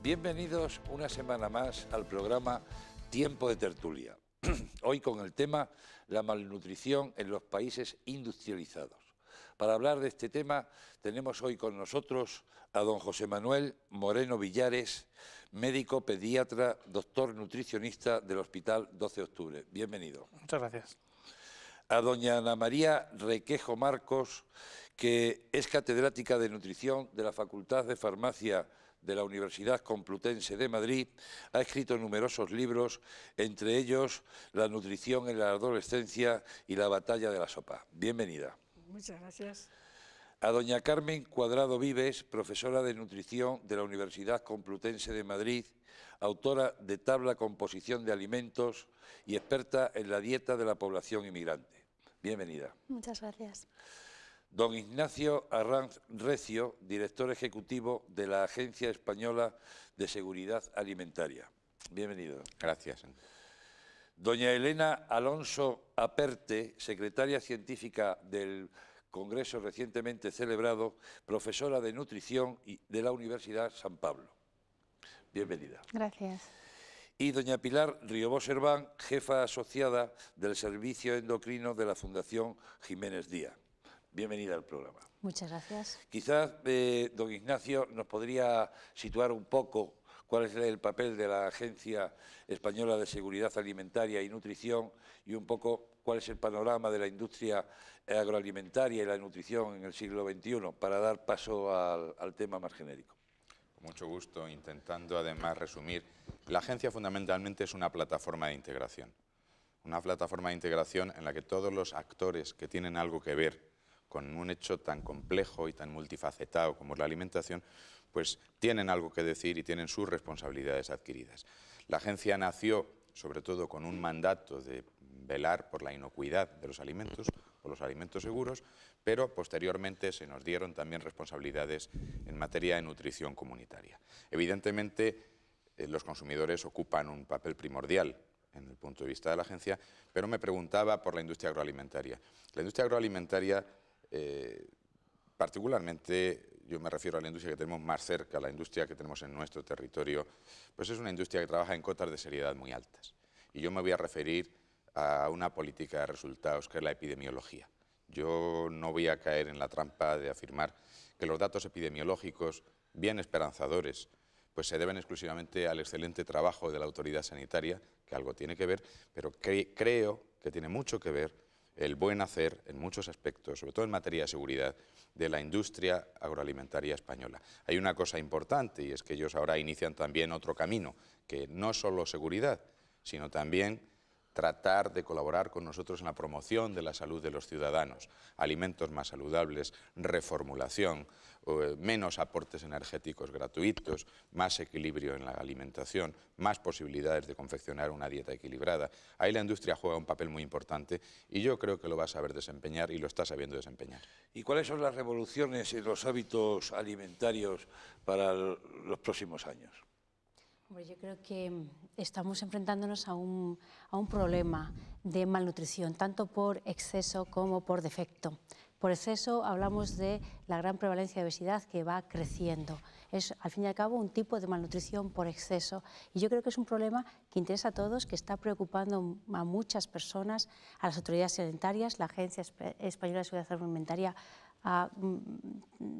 Bienvenidos una semana más al programa Tiempo de Tertulia. Hoy con el tema la malnutrición en los países industrializados. Para hablar de este tema tenemos hoy con nosotros a don José Manuel Moreno Villares, médico pediatra, doctor nutricionista del Hospital 12 de Octubre. Bienvenido. Muchas gracias. A doña Ana María Requejo Marcos, que es catedrática de nutrición de la Facultad de Farmacia de la Universidad Complutense de Madrid, ha escrito numerosos libros, entre ellos La nutrición en la adolescencia y La batalla de la sopa. Bienvenida. Muchas gracias. A doña Carmen Cuadrado Vives, profesora de nutrición de la Universidad Complutense de Madrid, autora de Tabla Composición de Alimentos y experta en la dieta de la población inmigrante. Bienvenida. Muchas gracias. Don Ignacio Arranz Recio, director ejecutivo de la Agencia Española de Seguridad Alimentaria. Bienvenido. Gracias. Doña Elena Alonso Aperte, secretaria científica del Congreso recientemente celebrado, profesora de nutrición de la Universidad San Pablo. Bienvenida. Gracias. Y doña Pilar Riobó Serván, jefa asociada del Servicio Endocrino de la Fundación Jiménez Díaz. Bienvenida al programa. Muchas gracias. Quizás, don Ignacio, nos podría situar un poco cuál es el papel de la Agencia Española de Seguridad Alimentaria y Nutrición y un poco cuál es el panorama de la industria agroalimentaria y la nutrición en el siglo XXI, para dar paso al tema más genérico. Con mucho gusto, intentando además resumir. La agencia fundamentalmente es una plataforma de integración. Una plataforma de integración en la que todos los actores que tienen algo que ver con un hecho tan complejo y tan multifacetado como es la alimentación, pues tienen algo que decir y tienen sus responsabilidades adquiridas. La agencia nació sobre todo con un mandato de velar por la inocuidad de los alimentos, por los alimentos seguros, pero posteriormente se nos dieron también responsabilidades en materia de nutrición comunitaria. Evidentemente, los consumidores ocupan un papel primordial en el punto de vista de la agencia, pero me preguntaba por la industria agroalimentaria. La industria agroalimentaria, particularmente, yo me refiero a la industria que tenemos más cerca, a la industria que tenemos en nuestro territorio, pues es una industria que trabaja en cotas de seriedad muy altas. Y yo me voy a referir a una política de resultados, que es la epidemiología. Yo no voy a caer en la trampa de afirmar que los datos epidemiológicos, bien esperanzadores, pues se deben exclusivamente al excelente trabajo de la autoridad sanitaria, que algo tiene que ver, pero creo que tiene mucho que ver el buen hacer en muchos aspectos, sobre todo en materia de seguridad, de la industria agroalimentaria española. Hay una cosa importante, y es que ellos ahora inician también otro camino, que no solo seguridad, sino también tratar de colaborar con nosotros en la promoción de la salud de los ciudadanos, alimentos más saludables, reformulación, menos aportes energéticos gratuitos, más equilibrio en la alimentación, más posibilidades de confeccionar una dieta equilibrada. Ahí la industria juega un papel muy importante y yo creo que lo va a saber desempeñar y lo está sabiendo desempeñar. ¿Y cuáles son las revoluciones en los hábitos alimentarios para los próximos años? Hombre, yo creo que estamos enfrentándonos a un problema de malnutrición, tanto por exceso como por defecto. Por exceso hablamos de la gran prevalencia de obesidad que va creciendo. Es, al fin y al cabo, un tipo de malnutrición por exceso. Y yo creo que es un problema que interesa a todos, que está preocupando a muchas personas, a las autoridades sanitarias. La Agencia Española de Seguridad Alimentaria ha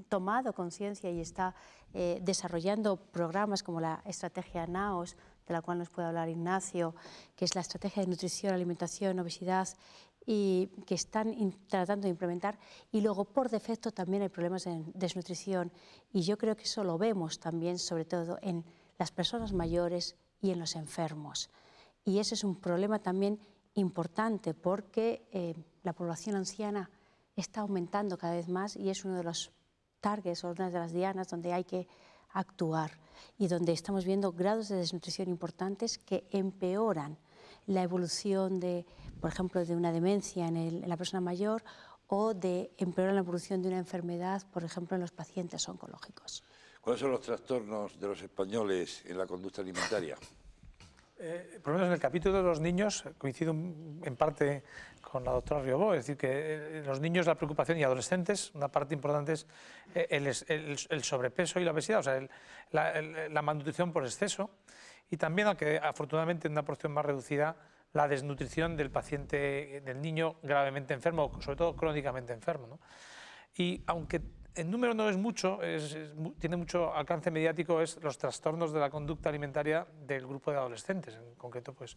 tomado conciencia y está desarrollando programas como la estrategia NAOS, de la cual nos puede hablar Ignacio, que es la estrategia de nutrición, alimentación, obesidad, y que están tratando de implementar. Y luego, por defecto, también hay problemas de desnutrición, y yo creo que eso lo vemos también, sobre todo en las personas mayores y en los enfermos. Y ese es un problema también importante, porque la población anciana está aumentando cada vez más y es uno de los targets o una de las dianas donde hay que actuar y donde estamos viendo grados de desnutrición importantes que empeoran la evolución de, por ejemplo, de una demencia en la persona mayor o de empeorar la evolución de una enfermedad, por ejemplo, en los pacientes oncológicos. ¿Cuáles son los trastornos de los españoles en la conducta alimentaria? Por lo menos en el capítulo de los niños coincido en parte la doctora Riobó, es decir, que los niños, la preocupación y adolescentes, una parte importante es el sobrepeso y la obesidad, o sea, la malnutrición por exceso, y también, aunque afortunadamente en una proporción más reducida, la desnutrición del paciente, del niño gravemente enfermo, sobre todo crónicamente enfermo, ¿no? Y aunque en número no es mucho, tiene mucho alcance mediático, es los trastornos de la conducta alimentaria del grupo de adolescentes, en concreto pues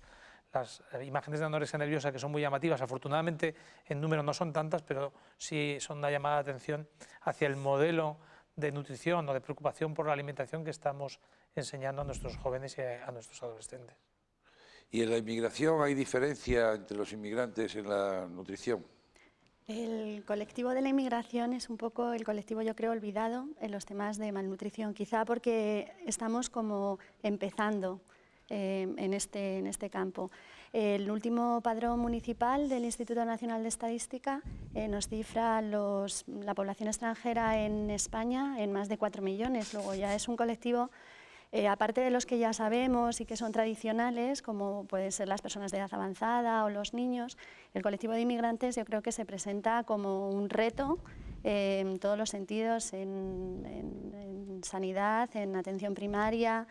las imágenes de anorexia nerviosa, que son muy llamativas, afortunadamente en número no son tantas, pero sí son una llamada de atención hacia el modelo de nutrición o de preocupación por la alimentación que estamos enseñando a nuestros jóvenes y a nuestros adolescentes. ¿Y en la inmigración hay diferencia entre los inmigrantes en la nutrición? El colectivo de la inmigración es un poco el colectivo, yo creo, olvidado en los temas de malnutrición, quizá porque estamos como empezando en este campo. El último padrón municipal del Instituto Nacional de Estadística nos cifra la población extranjera en España en más de 4 millones. Luego ya es un colectivo, aparte de los que ya sabemos y que son tradicionales, como pueden ser las personas de edad avanzada o los niños, el colectivo de inmigrantes yo creo que se presenta como un reto en todos los sentidos, en sanidad, en atención primaria.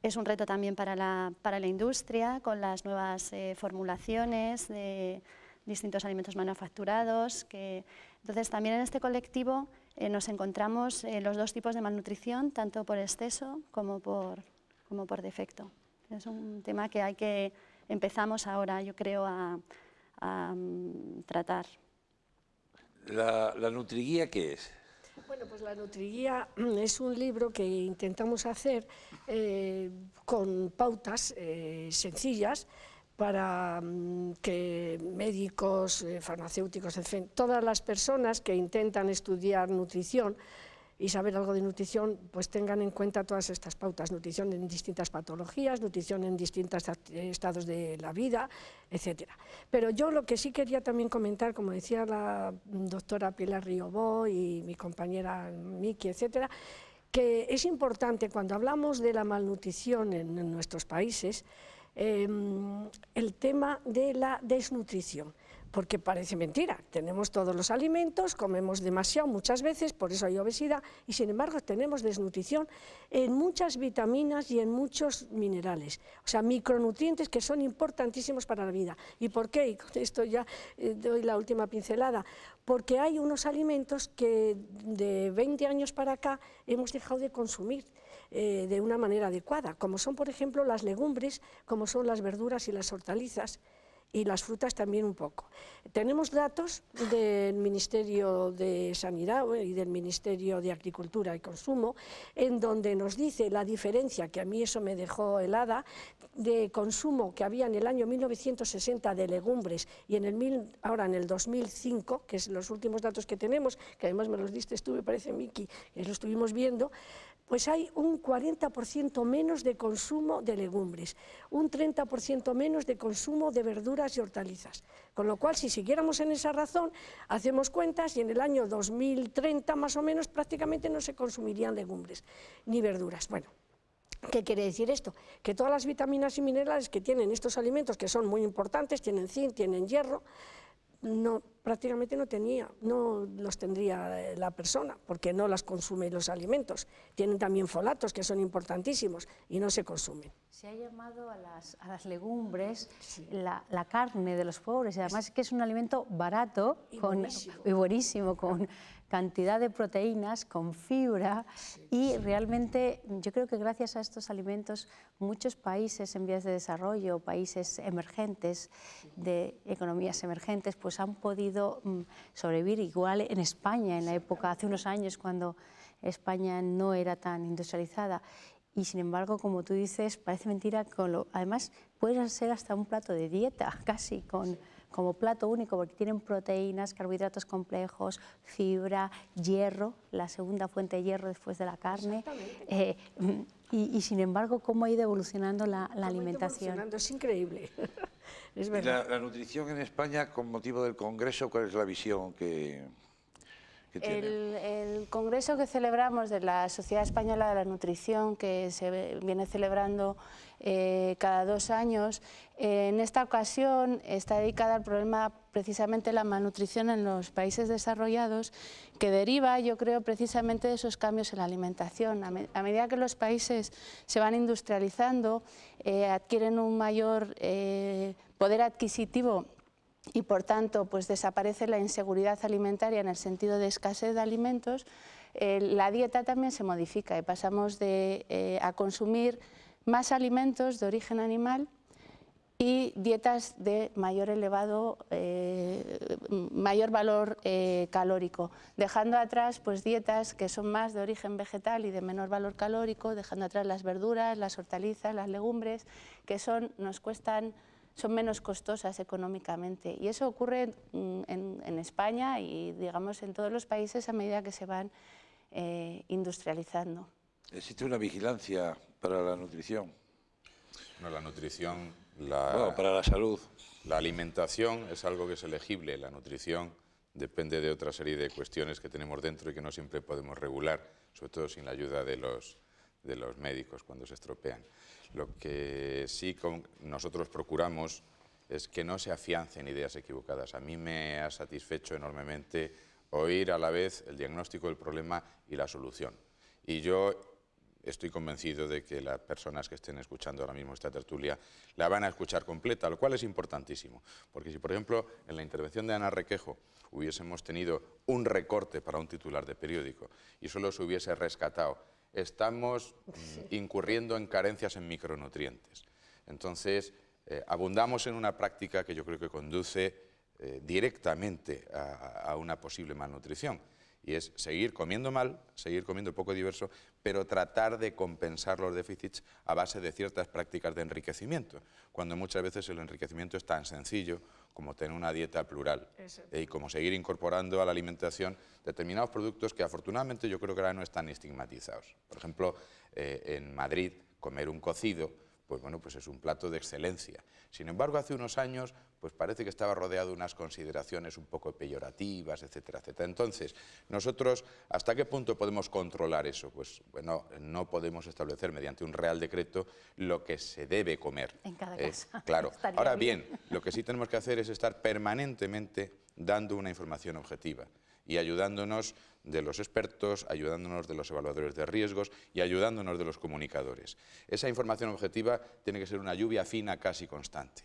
Es un reto también para la industria, con las nuevas formulaciones de distintos alimentos manufacturados. Entonces, también en este colectivo nos encontramos los dos tipos de malnutrición, tanto por exceso como por defecto. Es un tema que empezamos ahora, yo creo, a tratar. ¿La Nutriguía qué es? Bueno, pues la Nutriguía es un libro que intentamos hacer con pautas sencillas para que médicos, farmacéuticos, en fin, todas las personas que intentan estudiar nutrición y saber algo de nutrición, pues tengan en cuenta todas estas pautas: nutrición en distintas patologías, nutrición en distintos estados de la vida, etcétera. Pero yo lo que sí quería también comentar, como decía la doctora Pilar Riobó y mi compañera Miki, etcétera, que es importante cuando hablamos de la malnutrición en nuestros países, el tema de la desnutrición. Porque parece mentira, tenemos todos los alimentos, comemos demasiado muchas veces, por eso hay obesidad, y sin embargo tenemos desnutrición en muchas vitaminas y en muchos minerales, o sea, micronutrientes que son importantísimos para la vida. ¿Y por qué? Y con esto ya doy la última pincelada. Porque hay unos alimentos que de 20 años para acá hemos dejado de consumir de una manera adecuada, como son, por ejemplo, las legumbres, como son las verduras y las hortalizas, y las frutas también un poco. Tenemos datos del Ministerio de Sanidad y del Ministerio de Agricultura y Consumo, en donde nos dice la diferencia, que a mí eso me dejó helada, de consumo que había en el año 1960 de legumbres y ahora en el 2005, que es los últimos datos que tenemos, que además me los diste tú, me parece, Miki, que lo estuvimos viendo, pues hay un 40% menos de consumo de legumbres, un 30% menos de consumo de verduras y hortalizas. Con lo cual, si siguiéramos en esa razón, hacemos cuentas y en el año 2030 más o menos prácticamente no se consumirían legumbres ni verduras. Bueno, ¿qué quiere decir esto? Que todas las vitaminas y minerales que tienen estos alimentos, que son muy importantes, tienen zinc, tienen hierro, prácticamente no los tendría la persona, porque no las consume los alimentos. Tienen también folatos, que son importantísimos, y no se consumen. Se ha llamado a las legumbres, sí, la carne de los pobres, y además es que es un alimento barato y buenísimo, con cantidad de proteínas, con fibra, sí, y sí, realmente yo creo que gracias a estos alimentos muchos países en vías de desarrollo, países emergentes, sí, de economías emergentes, pues han podido sobrevivir. Igual en España, en la época, hace unos años, cuando España no era tan industrializada. Y sin embargo, como tú dices, parece mentira, además puede ser hasta un plato de dieta, casi, como plato único, porque tienen proteínas, carbohidratos complejos, fibra, hierro, la segunda fuente de hierro después de la carne. Y sin embargo, ¿cómo ha ido evolucionando la alimentación? Es increíble. Es verdad. La nutrición en España, con motivo del Congreso, ¿cuál es la visión que que tiene. El congreso que celebramos de la Sociedad Española de la Nutrición, que se viene celebrando cada 2 años, en esta ocasión está dedicada al problema precisamente de la malnutrición en los países desarrollados, que deriva, yo creo, precisamente de esos cambios en la alimentación. A medida que los países se van industrializando, adquieren un mayor poder adquisitivo y por tanto pues desaparece la inseguridad alimentaria en el sentido de escasez de alimentos, la dieta también se modifica y pasamos a consumir más alimentos de origen animal y dietas de mayor valor calórico, dejando atrás pues dietas que son más de origen vegetal y de menor valor calórico, dejando atrás las verduras, las hortalizas, las legumbres, que son menos costosas económicamente. Y eso ocurre en España y, digamos, en todos los países a medida que se van industrializando. ¿Existe una vigilancia para la nutrición? No, la nutrición... Bueno, para la salud. La alimentación es algo que es elegible, la nutrición depende de otra serie de cuestiones que tenemos dentro y que no siempre podemos regular, sobre todo sin la ayuda de los médicos cuando se estropean. Lo que sí nosotros procuramos es que no se afiancen ideas equivocadas. A mí me ha satisfecho enormemente oír a la vez el diagnóstico del problema y la solución. Y yo estoy convencido de que las personas que estén escuchando ahora mismo esta tertulia la van a escuchar completa, lo cual es importantísimo. Porque si, por ejemplo, en la intervención de Ana Requejo hubiésemos tenido un recorte para un titular de periódico y solo se hubiese rescatado: estamos incurriendo en carencias en micronutrientes. Entonces, abundamos en una práctica que yo creo que conduce directamente a una posible malnutrición. Y es seguir comiendo mal, seguir comiendo poco diverso, pero tratar de compensar los déficits a base de ciertas prácticas de enriquecimiento, cuando muchas veces el enriquecimiento es tan sencillo como tener una dieta plural y como seguir incorporando a la alimentación determinados productos que afortunadamente yo creo que ahora no están estigmatizados. Por ejemplo, en Madrid, comer un cocido, pues bueno, pues es un plato de excelencia. Sin embargo, hace unos años, pues parece que estaba rodeado de unas consideraciones un poco peyorativas, etcétera, etcétera. Entonces, nosotros, ¿hasta qué punto podemos controlar eso? Pues bueno, no podemos establecer mediante un real decreto lo que se debe comer. En cada casa. Claro. Ahora bien, lo que sí tenemos que hacer es estar permanentemente dando una información objetiva y ayudándonos de los expertos, ayudándonos de los evaluadores de riesgos y ayudándonos de los comunicadores. Esa información objetiva tiene que ser una lluvia fina casi constante,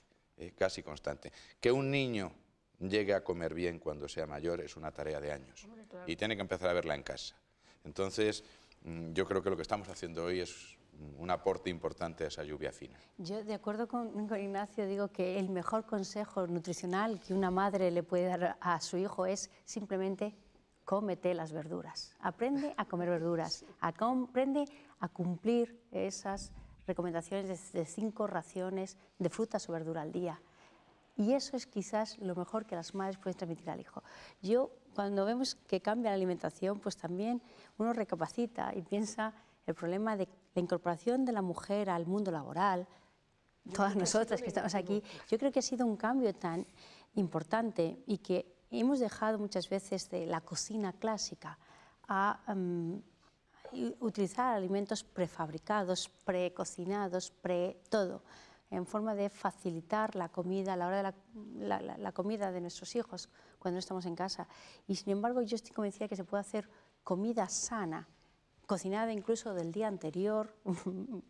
casi constante. Que un niño llegue a comer bien cuando sea mayor es una tarea de años y tiene que empezar a verla en casa. Entonces, yo creo que lo que estamos haciendo hoy es un aporte importante a esa lluvia fina. Yo, de acuerdo con Ignacio, digo que el mejor consejo nutricional que una madre le puede dar a su hijo es simplemente: cómete las verduras, aprende a comer verduras, aprende a cumplir esas recomendaciones de 5 raciones de frutas o verdura al día. Y eso es quizás lo mejor que las madres pueden transmitir al hijo. Yo, cuando vemos que cambia la alimentación, pues también uno recapacita y piensa el problema de la incorporación de la mujer al mundo laboral. Todas nosotras que estamos aquí, yo creo que ha sido un cambio tan importante y que hemos dejado muchas veces de la cocina clásica a utilizar alimentos prefabricados, precocinados, todo, en forma de facilitar la comida a la hora de la comida de nuestros hijos cuando no estamos en casa. Y sin embargo, yo estoy convencida que se puede hacer comida sana, cocinada incluso del día anterior,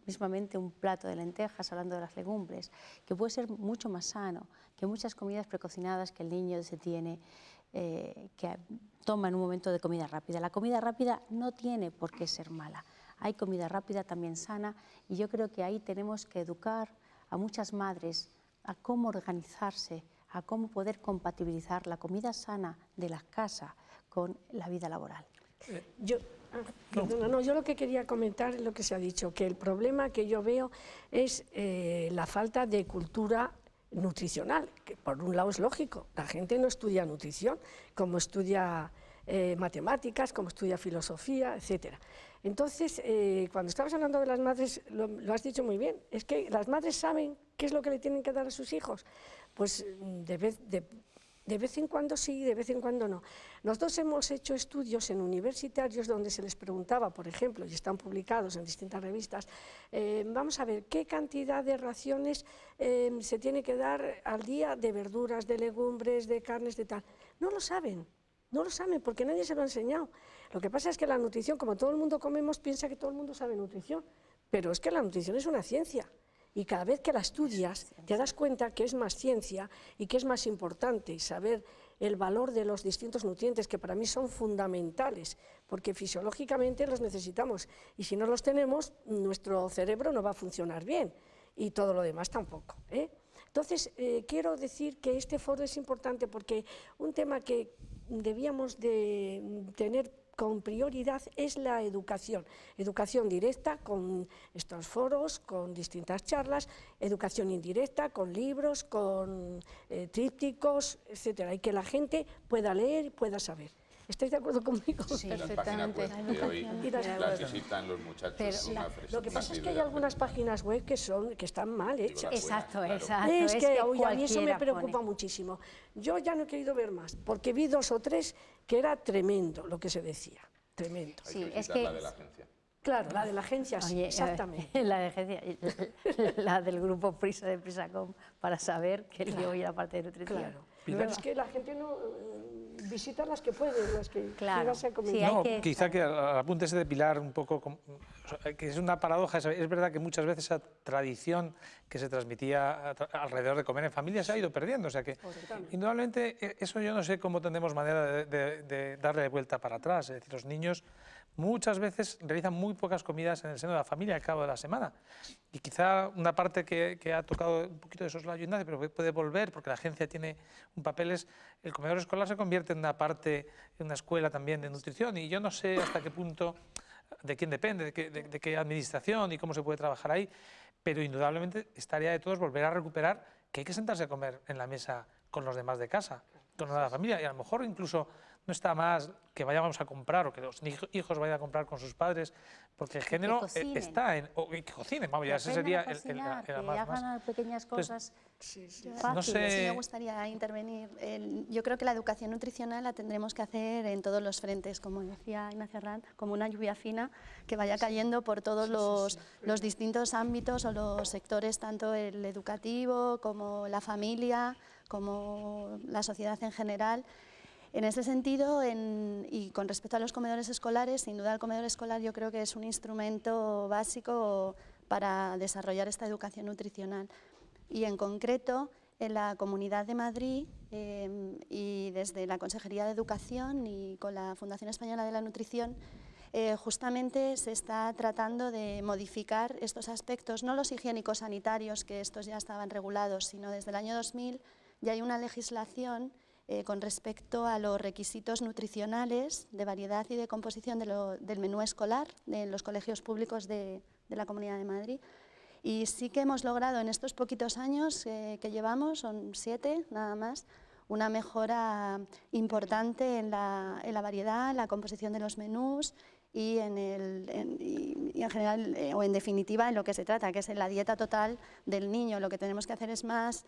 mismamente un plato de lentejas, hablando de las legumbres, que puede ser mucho más sano que muchas comidas precocinadas que el niño se tiene, que toma en un momento de comida rápida. La comida rápida no tiene por qué ser mala. Hay comida rápida también sana y yo creo que ahí tenemos que educar a muchas madres a cómo organizarse, a cómo poder compatibilizar la comida sana de la casa con la vida laboral. Yo lo que quería comentar es lo que se ha dicho, que el problema que yo veo es la falta de cultura nutricional, que por un lado es lógico, la gente no estudia nutrición, como estudia matemáticas, como estudia filosofía, etc. Entonces, cuando estabas hablando de las madres, lo has dicho muy bien, es que las madres saben qué es lo que le tienen que dar a sus hijos, pues De vez en cuando sí, de vez en cuando no. Nosotros hemos hecho estudios en universitarios donde se les preguntaba, por ejemplo, y están publicados en distintas revistas, vamos a ver, ¿qué cantidad de raciones se tiene que dar al día de verduras, de legumbres, de carnes, de tal? No lo saben. No lo saben porque nadie se lo ha enseñado. Lo que pasa es que la nutrición, como todo el mundo comemos, piensa que todo el mundo sabe nutrición, pero es que la nutrición es una ciencia. Y cada vez que la estudias te das cuenta que es más ciencia y que es más importante saber el valor de los distintos nutrientes que para mí son fundamentales, porque fisiológicamente los necesitamos y si no los tenemos nuestro cerebro no va a funcionar bien y todo lo demás tampoco, ¿eh? Entonces quiero decir que este foro es importante porque un tema que debíamos de tener con prioridad es la educación directa con estos foros, con distintas charlas, educación indirecta con libros, con trípticos, etcétera, y que la gente pueda leer y pueda saber. ¿Estáis de acuerdo conmigo? Sí, perfectamente. La visitan los muchachos. Lo que pasa es que hay algunas páginas web que están mal hechas. Exacto, Es es que a mí eso me preocupa muchísimo. Yo ya no he querido ver más, porque vi 2 o 3 que era tremendo lo que se decía, tremendo. Sí, es que la de la agencia. Claro, la de la agencia, sí, Oye, exactamente. La de agencia, la del grupo Prisa de Prisacom, para saber que lío hoy la parte de nutrición. Claro, pero es que la gente no visita las que puede, las que claro, se sí, hay que... Quizá que al apunte ese de Pilar un poco, que es una paradoja, es verdad que muchas veces esa tradición que se transmitía alrededor de comer en familia se ha ido perdiendo, o sea que indudablemente eso yo no sé cómo tendremos manera de darle vuelta para atrás, es decir, los niños muchas veces realizan muy pocas comidas en el seno de la familia al cabo de la semana. Y quizá una parte que ha tocado un poquito de soslayo Ignacio, pero puede volver, porque la agencia tiene un papel, es el comedor escolar se convierte en una parte, en una escuela también de nutrición, y yo no sé hasta qué punto, de quién depende, de qué administración y cómo se puede trabajar ahí, pero indudablemente es tarea de todos volver a recuperar que hay que sentarse a comer en la mesa con los demás de casa, con la familia, y a lo mejor incluso no está más que vayamos a comprar o que los hijos vayan a comprar con sus padres, porque el género está en... O que cocinen, vamos, ya ese sería el más. Hagan pequeñas cosas. No sé... Sí, me gustaría intervenir. Yo creo que la educación nutricional la tendremos que hacer en todos los frentes, como decía Ignacio Arranz, como una lluvia fina que vaya cayendo por todos los distintos ámbitos o los sectores, tanto el educativo como la familia, como la sociedad en general. En ese sentido, y con respecto a los comedores escolares, sin duda el comedor escolar yo creo que es un instrumento básico para desarrollar esta educación nutricional. Y en concreto, en la Comunidad de Madrid y desde la Consejería de Educación y con la Fundación Española de la Nutrición, justamente se está tratando de modificar estos aspectos, no los higiénicos sanitarios, que estos ya estaban regulados, sino desde el año 2000 ya hay una legislación con respecto a los requisitos nutricionales de variedad y de composición del menú escolar de los colegios públicos de la Comunidad de Madrid. Y sí que hemos logrado en estos poquitos años que llevamos, son 7 nada más, una mejora importante en la variedad, en la composición de los menús y en general, o en definitiva, en lo que se trata, que es en la dieta total del niño. Lo que tenemos que hacer es más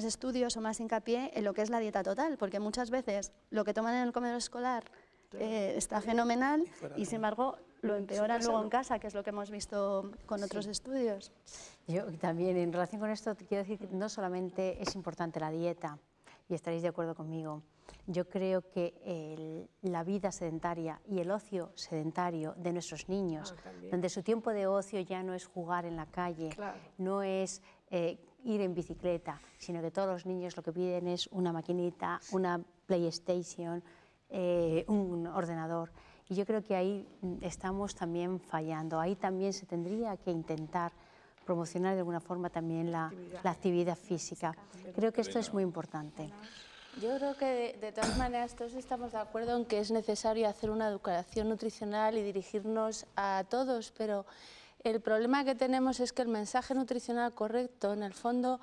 estudios o más hincapié en lo que es la dieta total, porque muchas veces lo que toman en el comedor escolar está fenomenal y sin embargo lo empeoran luego en casa, que es lo que hemos visto con otros estudios. Yo también, en relación con esto, quiero decir que no solamente es importante la dieta, y estaréis de acuerdo conmigo, yo creo que la vida sedentaria y el ocio sedentario de nuestros niños, donde su tiempo de ocio ya no es jugar en la calle, no es ir en bicicleta, sino que todos los niños lo que piden es una maquinita, una PlayStation, un ordenador. Y yo creo que ahí estamos también fallando. Ahí también se tendría que intentar promocionar de alguna forma también la actividad física. Creo que esto es muy importante. Yo creo que de todas maneras todos estamos de acuerdo en que es necesario hacer una educación nutricional y dirigirnos a todos, pero el problema que tenemos es que el mensaje nutricional correcto en el fondo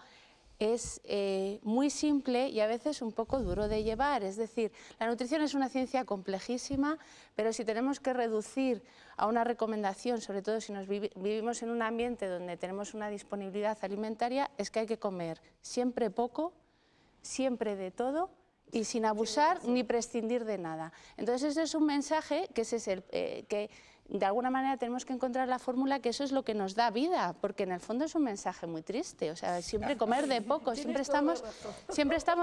es muy simple y a veces un poco duro de llevar. Es decir, la nutrición es una ciencia complejísima, pero si tenemos que reducir a una recomendación, sobre todo si vivimos en un ambiente donde tenemos una disponibilidad alimentaria, es que hay que comer siempre poco, siempre de todo y sin abusar ni prescindir de nada. Entonces ese es un mensaje que que de alguna manera tenemos que encontrar la fórmula, que eso es lo que nos da vida, porque en el fondo es un mensaje muy triste. O sea, siempre comer de poco, siempre estamos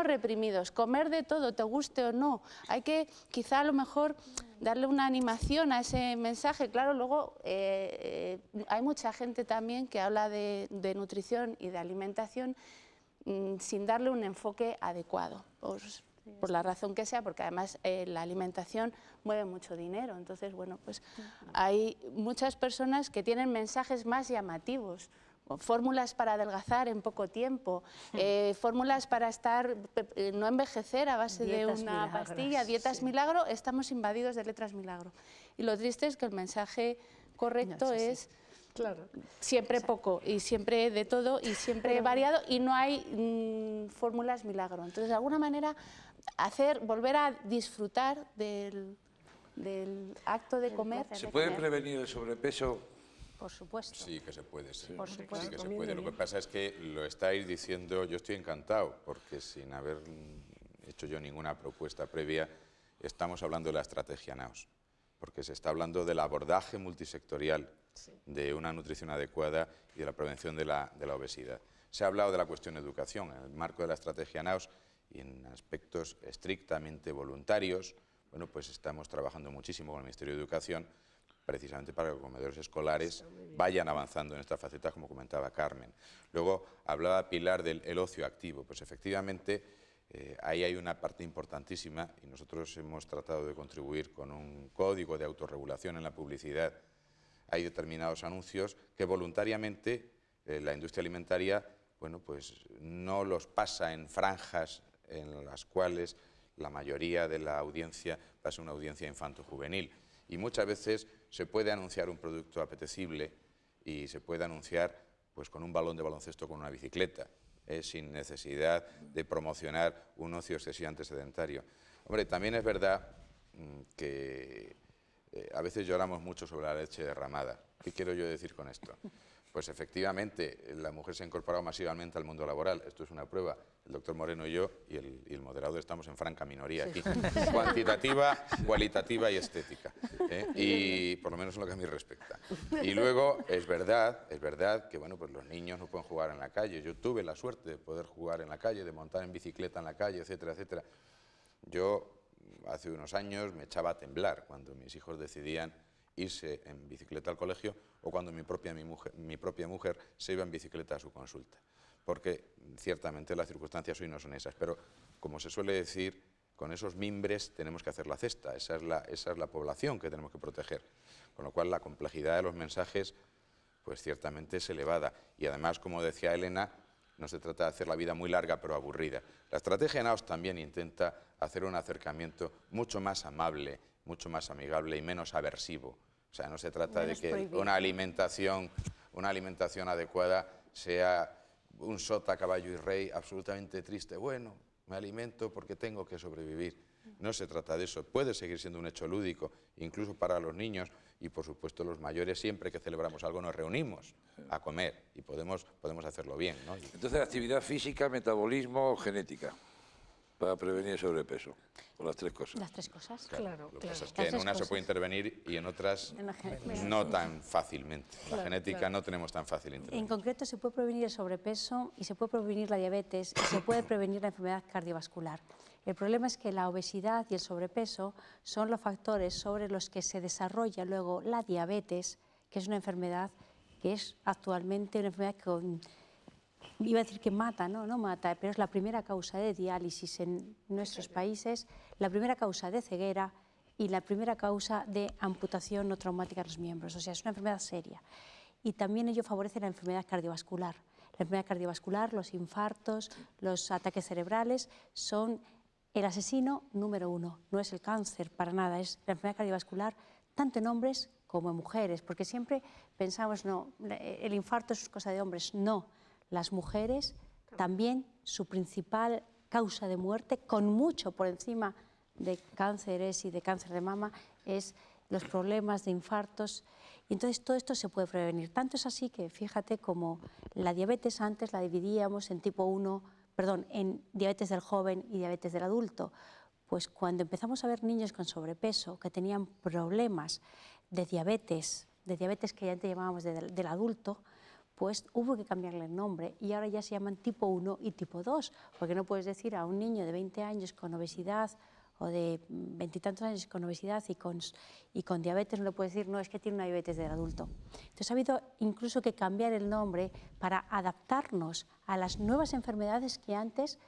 reprimidos. Comer de todo, te guste o no. Hay que quizá a lo mejor darle una animación a ese mensaje. Claro, luego hay mucha gente también que habla de nutrición y de alimentación sin darle un enfoque adecuado. Por la razón que sea, porque además la alimentación mueve mucho dinero. Entonces, bueno, pues hay muchas personas que tienen mensajes más llamativos, fórmulas para adelgazar en poco tiempo, fórmulas para no envejecer a base de una pastilla, dietas milagro. Estamos invadidos de letras milagro. Y lo triste es que el mensaje correcto es... Claro. Siempre poco y siempre de todo y siempre variado, y no hay fórmulas milagro. Entonces, de alguna manera, volver a disfrutar del acto de comer. ¿Se puede prevenir el sobrepeso? Por supuesto. Sí que se puede, sí. Por supuesto. Sí que se puede. Lo que pasa es que lo estáis diciendo, yo estoy encantado, porque sin haber hecho yo ninguna propuesta previa, estamos hablando de la estrategia NAOS, porque se está hablando del abordaje multisectorial de una nutrición adecuada y de la prevención de la obesidad. Se ha hablado de la cuestión de educación en el marco de la estrategia NAOS y en aspectos estrictamente voluntarios. Bueno, pues estamos trabajando muchísimo con el Ministerio de Educación precisamente para que los comedores escolares vayan avanzando en estas facetas, como comentaba Carmen. Luego hablaba Pilar del ocio activo. Pues efectivamente ahí hay una parte importantísima y nosotros hemos tratado de contribuir con un código de autorregulación en la publicidad. Hay determinados anuncios que voluntariamente la industria alimentaria, bueno, pues no los pasa en franjas en las cuales la mayoría de la audiencia va a ser una audiencia infanto-juvenil. Y muchas veces se puede anunciar un producto apetecible y se puede anunciar pues con un balón de baloncesto, con una bicicleta, sin necesidad de promocionar un ocio excesivamente sedentario. Hombre, también es verdad que a veces lloramos mucho sobre la leche derramada. ¿Qué quiero yo decir con esto? Pues efectivamente, la mujer se ha incorporado masivamente al mundo laboral. Esto es una prueba. El doctor Moreno y yo, y el moderador, estamos en franca minoría aquí. Cuantitativa, cualitativa y estética. Y por lo menos en lo que a mí respecta. Y luego, es verdad que bueno, pues los niños no pueden jugar en la calle. Yo tuve la suerte de poder jugar en la calle, de montar en bicicleta en la calle, etcétera, etcétera. Yo, hace unos años, me echaba a temblar cuando mis hijos decidían irse en bicicleta al colegio o cuando mi propia mujer se iba en bicicleta a su consulta. Porque ciertamente las circunstancias hoy no son esas, pero como se suele decir, con esos mimbres tenemos que hacer la cesta, esa es la población que tenemos que proteger. Con lo cual la complejidad de los mensajes pues ciertamente es elevada y además, como decía Elena, no se trata de hacer la vida muy larga pero aburrida. La estrategia NAOS también intenta hacer un acercamiento mucho más amable, mucho más amigable y menos aversivo. O sea, no se trata de que una alimentación adecuada sea un sota, caballo y rey absolutamente triste. Bueno, me alimento porque tengo que sobrevivir. No se trata de eso. Puede seguir siendo un hecho lúdico, incluso para los niños y, por supuesto, los mayores. Siempre que celebramos algo nos reunimos a comer y podemos hacerlo bien, ¿no? Entonces, actividad física, metabolismo, genética, para prevenir el sobrepeso, o las tres cosas. Las tres cosas. Claro, Lo que pasa es que en unas se puede intervenir y en otras no tan fácilmente. La genética no tenemos tan fácil intervenir. En concreto, se puede prevenir el sobrepeso y se puede prevenir la diabetes y se puede prevenir la enfermedad cardiovascular. El problema es que la obesidad y el sobrepeso son los factores sobre los que se desarrolla luego la diabetes, que es una enfermedad que es actualmente una enfermedad que iba a decir que mata, no mata, pero es la primera causa de diálisis en nuestros países, la primera causa de ceguera y la primera causa de amputación no traumática de los miembros. O sea, es una enfermedad seria. Y también ello favorece la enfermedad cardiovascular. La enfermedad cardiovascular, los infartos, los ataques cerebrales son el asesino número uno. No es el cáncer para nada, es la enfermedad cardiovascular tanto en hombres como en mujeres, porque siempre pensamos, no, el infarto es cosa de hombres. No. Las mujeres también su principal causa de muerte, con mucho por encima de cánceres y de cáncer de mama, es los problemas de infartos. Y entonces todo esto se puede prevenir. Tanto es así que, fíjate, como la diabetes antes la dividíamos en tipo 1, en diabetes del joven y diabetes del adulto? Pues cuando empezamos a ver niños con sobrepeso que tenían problemas de diabetes que ya antes llamábamos del adulto, pues hubo que cambiarle el nombre y ahora ya se llaman tipo 1 y tipo 2, porque no puedes decir a un niño de 20 años con obesidad o de 20 y tantos años con obesidad y con diabetes, no le puedes decir, no, es que tiene una diabetes del adulto. Entonces ha habido incluso que cambiar el nombre para adaptarnos a las nuevas enfermedades que antes,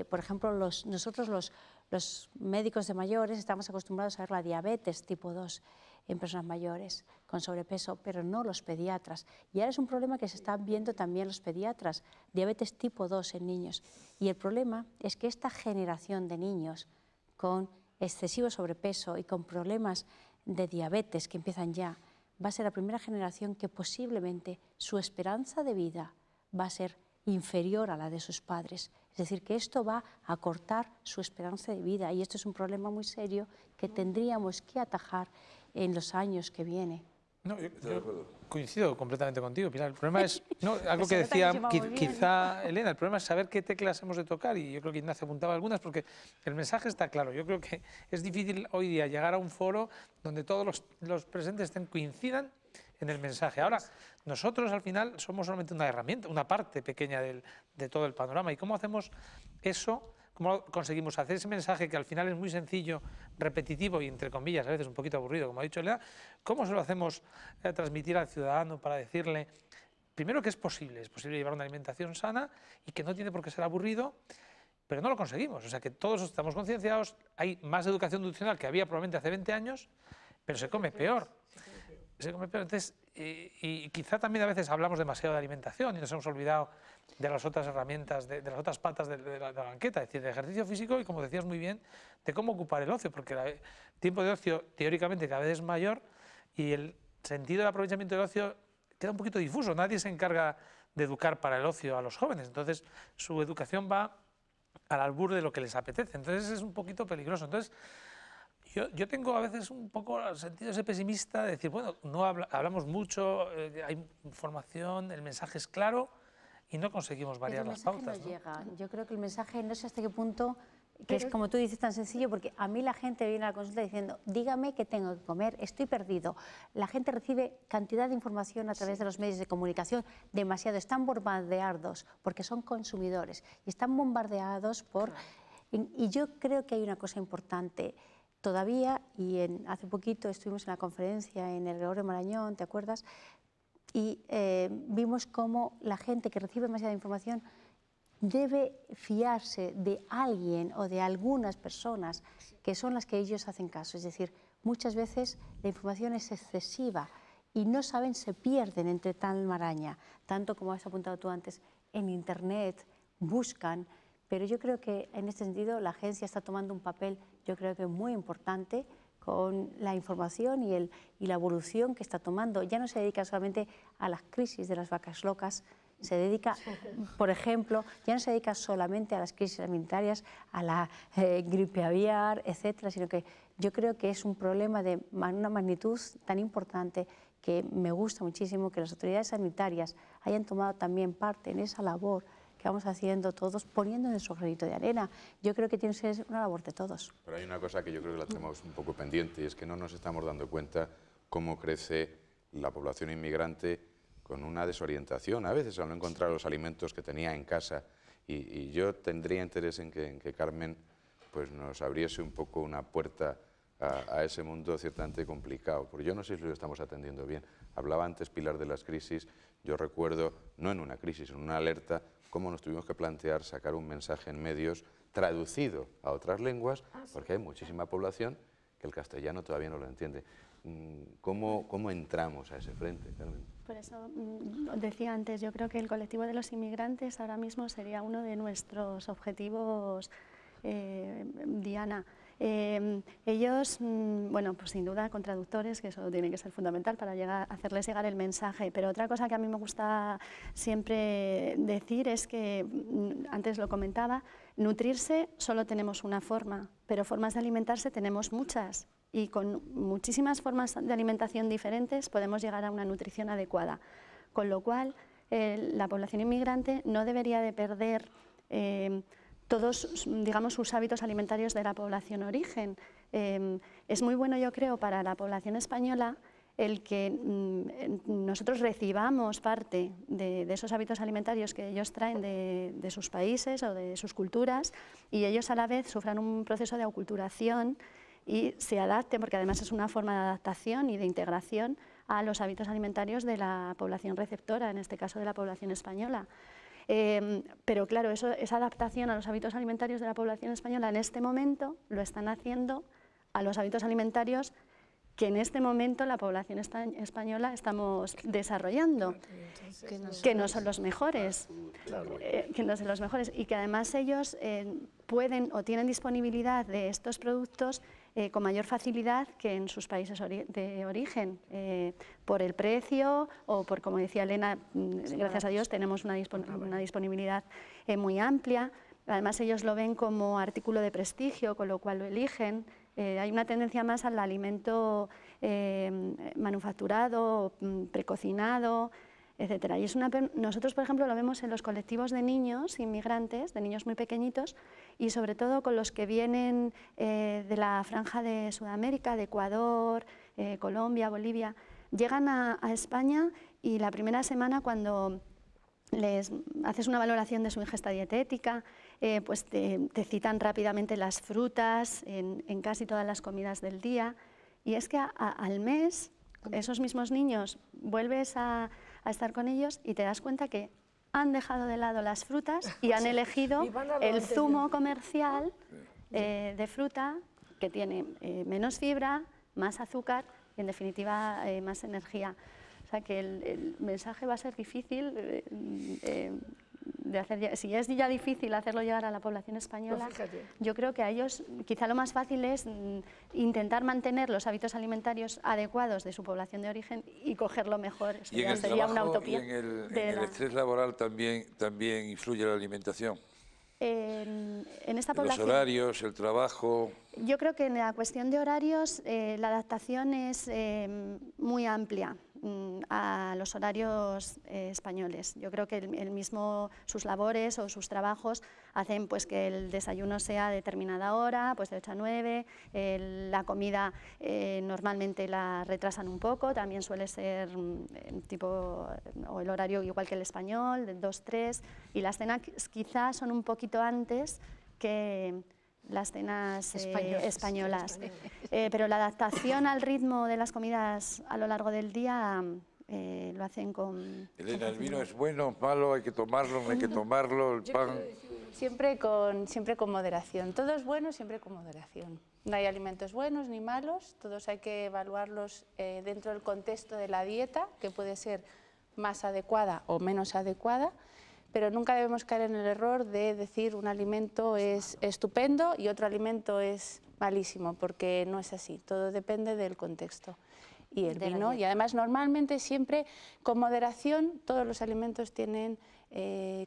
por ejemplo, nosotros los médicos de mayores estamos acostumbrados a ver la diabetes tipo 2 en personas mayores con sobrepeso, pero no los pediatras. Y ahora es un problema que se están viendo también los pediatras, diabetes tipo 2 en niños. Y el problema es que esta generación de niños con excesivo sobrepeso y con problemas de diabetes que empiezan ya, va a ser la primera generación que posiblemente su esperanza de vida va a ser inferior a la de sus padres. Es decir, que esto va a acortar su esperanza de vida y esto es un problema muy serio que tendríamos que atajar en los años que vienen. No, yo coincido completamente contigo, Pilar. El problema es, algo que decía quizá Elena, el problema es saber qué teclas hemos de tocar y yo creo que Ignacio apuntaba algunas porque el mensaje está claro. Yo creo que es difícil hoy día llegar a un foro donde todos los presentes coincidan en el mensaje. Ahora, nosotros al final somos solamente una herramienta, una parte pequeña de todo el panorama. ¿Y cómo hacemos eso? ¿Cómo conseguimos hacer ese mensaje que al final es muy sencillo, repetitivo y entre comillas a veces un poquito aburrido, como ha dicho Elena? ¿Cómo se lo hacemos transmitir al ciudadano para decirle, primero, que es posible llevar una alimentación sana y que no tiene por qué ser aburrido, pero no lo conseguimos? O sea, que todos estamos concienciados, hay más educación nutricional que había probablemente hace 20 años, pero se come peor. Se come peor. Entonces, y quizá también a veces hablamos demasiado de alimentación y nos hemos olvidado de las otras herramientas, de las otras patas de la banqueta, es decir, de ejercicio físico y, como decías muy bien, de cómo ocupar el ocio, porque el tiempo de ocio teóricamente cada vez es mayor y el sentido del aprovechamiento del ocio queda un poquito difuso. Nadie se encarga de educar para el ocio a los jóvenes, entonces su educación va al albur de lo que les apetece, entonces es un poquito peligroso. Entonces, yo tengo a veces un poco el sentido ese pesimista de decir, bueno, no hablamos mucho, hay información, el mensaje es claro y no conseguimos variar las pautas. No llega. Yo creo que el mensaje no sé hasta qué punto, que es como tú dices, tan sencillo, porque a mí la gente viene a la consulta diciendo, dígame qué tengo que comer, estoy perdido. La gente recibe cantidad de información a través de los medios de comunicación, demasiado, están bombardeados porque son consumidores y están bombardeados por... Y yo creo que hay una cosa importante. Todavía, y hace poquito estuvimos en la conferencia en el Gregorio Marañón, ¿te acuerdas? Y vimos cómo la gente que recibe demasiada información debe fiarse de alguien o de algunas personas que son las que ellos hacen caso. Es decir, muchas veces la información es excesiva y no saben, se pierden entre tal maraña, tanto como has apuntado tú antes, en Internet, buscan. Pero yo creo que en este sentido la agencia está tomando un papel, yo creo que muy importante, con la información y la evolución que está tomando. Ya no se dedica solamente a las crisis de las vacas locas, se dedica, por ejemplo, ya no se dedica solamente a las crisis alimentarias, a la gripe aviar, etcétera, sino que yo creo que es un problema de una magnitud tan importante que me gusta muchísimo que las autoridades sanitarias hayan tomado también parte en esa labor que vamos haciendo todos, poniendo nuestro granito de arena. Yo creo que tiene que ser una labor de todos. Pero hay una cosa que yo creo que la tenemos un poco pendiente y es que no nos estamos dando cuenta cómo crece la población inmigrante con una desorientación, a veces al no encontrar los alimentos que tenía en casa. Y yo tendría interés en que Carmen pues, nos abriese un poco una puerta a ese mundo ciertamente complicado, porque yo no sé si lo estamos atendiendo bien. Hablaba antes Pilar de las crisis, yo recuerdo, no en una crisis, en una alerta, cómo nos tuvimos que plantear sacar un mensaje en medios traducido a otras lenguas, porque hay muchísima población que el castellano todavía no lo entiende. ¿Cómo entramos a ese frente, Carmen? Por eso decía antes, yo creo que el colectivo de los inmigrantes ahora mismo sería uno de nuestros objetivos, Diana. Ellos, bueno, pues sin duda con traductores, que eso tiene que ser fundamental para hacerles llegar el mensaje, pero otra cosa que a mí me gusta siempre decir es que, antes lo comentaba, nutrirse solo tenemos una forma, pero formas de alimentarse tenemos muchas y con muchísimas formas de alimentación diferentes podemos llegar a una nutrición adecuada, con lo cual la población inmigrante no debería de perder todos, digamos, sus hábitos alimentarios de la población origen. Es muy bueno, yo creo, para la población española el que nosotros recibamos parte de esos hábitos alimentarios que ellos traen de sus países o de sus culturas, y ellos a la vez sufran un proceso de aculturación y se adapten, porque además es una forma de adaptación y de integración a los hábitos alimentarios de la población receptora, en este caso de la población española. Pero claro, esa adaptación a los hábitos alimentarios de la población española en este momento lo están haciendo a los hábitos alimentarios que en este momento la población española estamos desarrollando, que no son los mejores, y que además ellos pueden o tienen disponibilidad de estos productos con mayor facilidad que en sus países de origen, por el precio o por, como decía Elena, gracias a Dios tenemos una disponibilidad muy amplia. Además ellos lo ven como artículo de prestigio, con lo cual lo eligen. Hay una tendencia más al alimento manufacturado, precocinado, etcétera. Y nosotros, por ejemplo, lo vemos en los colectivos de niños inmigrantes, de niños muy pequeñitos, y sobre todo con los que vienen de la franja de Sudamérica, de Ecuador, Colombia, Bolivia. Llegan a España y la primera semana, cuando les haces una valoración de su ingesta dietética, pues te citan rápidamente las frutas en casi todas las comidas del día, y es que al mes esos mismos niños vuelves a estar con ellos y te das cuenta que han dejado de lado las frutas y han elegido el zumo comercial de fruta, que tiene menos fibra, más azúcar y en definitiva más energía. O sea que el mensaje va a ser difícil de hacer. Si es ya difícil hacerlo llegar a la población española, yo creo que a ellos quizá lo más fácil es intentar mantener los hábitos alimentarios adecuados de su población de origen y cogerlo mejor. Eso y en el sería trabajo, una utopía. Y en el estrés laboral también influye la alimentación. En esta población, los horarios, el trabajo. Yo creo que en la cuestión de horarios la adaptación es muy amplia a los horarios españoles. Yo creo que sus labores o sus trabajos hacen pues que el desayuno sea a determinada hora, pues de 8 a 9, la comida normalmente la retrasan un poco, también suele ser o el horario igual que el español, de 2 a 3, y las cenas quizás son un poquito antes que las cenas españolas. Pero la adaptación al ritmo de las comidas a lo largo del día lo hacen con... Elena, ¿el vino es bueno, malo, hay que tomarlo, no hay que tomarlo, el pan? Siempre con moderación. Todo es bueno, siempre con moderación. No hay alimentos buenos ni malos, todos hay que evaluarlos dentro del contexto de la dieta, que puede ser más adecuada o menos adecuada, pero nunca debemos caer en el error de decir un alimento es estupendo y otro alimento es malísimo, porque no es así, todo depende del contexto. Y el vino, y además normalmente siempre con moderación todos los alimentos tienen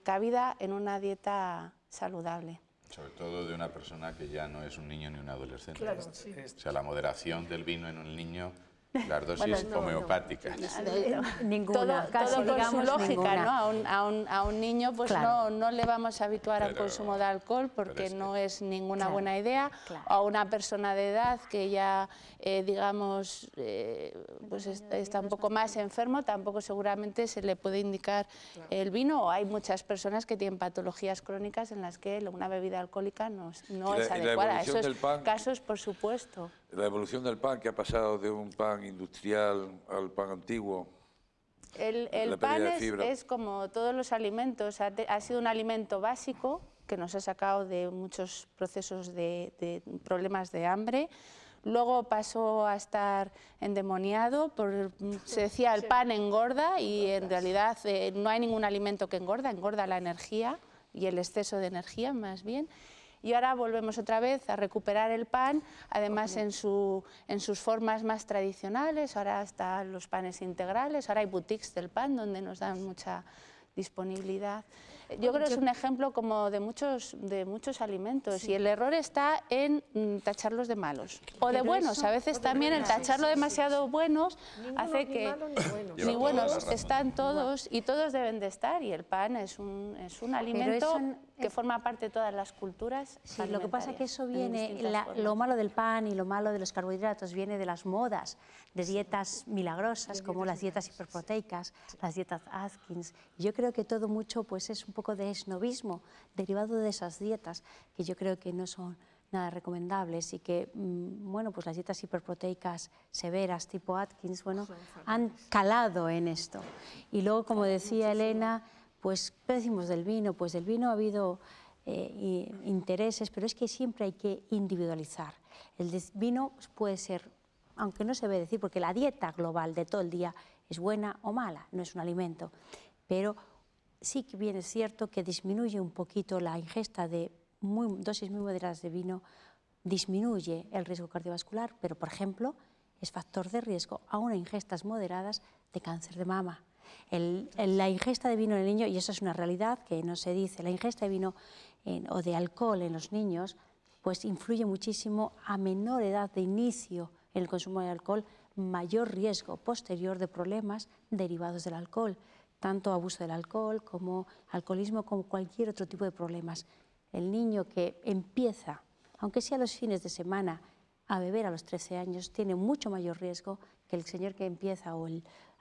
cabida en una dieta saludable. Sobre todo de una persona que ya no es un niño ni un adolescente. Claro, sí. O sea, la moderación del vino en un niño, las dosis homeopáticas. Ninguna. Todo con su lógica, ninguna. ¿no? A un niño pues claro. no le vamos a habituar al consumo de alcohol porque no es ninguna buena idea. Claro. A una persona de edad que ya, digamos, pues está un poco más enfermo, tampoco seguramente se le puede indicar el vino. O hay muchas personas que tienen patologías crónicas en las que una bebida alcohólica no es adecuada. Esos casos, por supuesto. La evolución del pan, que ha pasado de un pan industrial al pan antiguo. El pan es como todos los alimentos, ha sido un alimento básico que nos ha sacado de muchos procesos de problemas de hambre. Luego pasó a estar endemoniado, se decía el pan engorda y en realidad no hay ningún alimento que engorda la energía y el exceso de energía más bien. Y ahora volvemos otra vez a recuperar el pan, además en sus formas más tradicionales. Ahora están los panes integrales, ahora hay boutiques del pan donde nos dan mucha disponibilidad. yo creo que es un ejemplo como de muchos alimentos y el error está en tacharlos de malos o de buenos. A veces también el tacharlo demasiado buenos hace que ni buenos están todos y todos deben de estar, y el pan es un alimento que forma parte de todas las culturas. Sí, lo que pasa es que eso viene, lo malo del pan y lo malo de los carbohidratos viene de las modas, de dietas milagrosas como las dietas hiperproteicas, las dietas Atkins. Yo creo que todo mucho pues es un poco de esnovismo derivado de esas dietas que yo creo que no son nada recomendables y que, bueno, pues las dietas hiperproteicas severas tipo Atkins, bueno, han calado en esto. Y luego, como decía Elena, pues, ¿qué decimos del vino? Pues del vino ha habido intereses, pero es que siempre hay que individualizar. El vino puede ser, aunque no se ve decir, porque la dieta global de todo el día es buena o mala, no es un alimento, pero sí que bien es cierto que disminuye un poquito la ingesta de dosis muy moderadas de vino, disminuye el riesgo cardiovascular, pero, por ejemplo, es factor de riesgo a unas ingestas moderadas de cáncer de mama. La ingesta de vino en el niño, y eso es una realidad que no se dice, la ingesta de vino o de alcohol en los niños pues influye muchísimo a menor edad de inicio en el consumo de alcohol, mayor riesgo posterior de problemas derivados del alcohol, tanto abuso del alcohol como alcoholismo, como cualquier otro tipo de problemas. El niño que empieza, aunque sea los fines de semana, a beber a los 13 años, tiene mucho mayor riesgo que el señor que empieza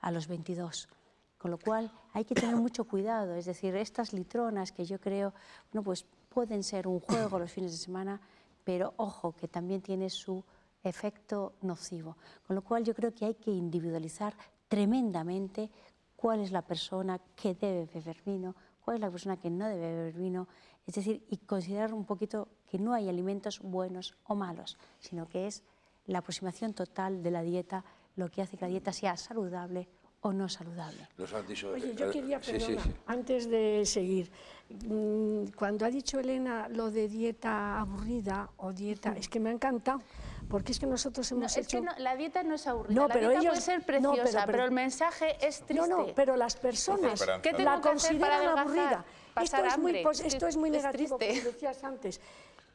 a los 22. Con lo cual hay que tener mucho cuidado, es decir, estas litronas que yo creo, bueno, pues pueden ser un juego los fines de semana, pero ojo, que también tiene su efecto nocivo. Con lo cual yo creo que hay que individualizar tremendamente cuál es la persona que debe beber vino, cuál es la persona que no debe beber vino, es decir, y considerar un poquito que no hay alimentos buenos o malos, sino que es la aproximación total de la dieta lo que hace que la dieta sea saludable o no saludable. Oye, yo quería, perdona, antes de seguir, cuando ha dicho Elena lo de dieta aburrida o dieta, es que me ha encantado, porque es que nosotros hemos hecho... Es que la dieta no es aburrida, la dieta puede ser preciosa, pero el mensaje es triste. No, pero las personas la consideran aburrida. Esto es muy negativo, como decías antes.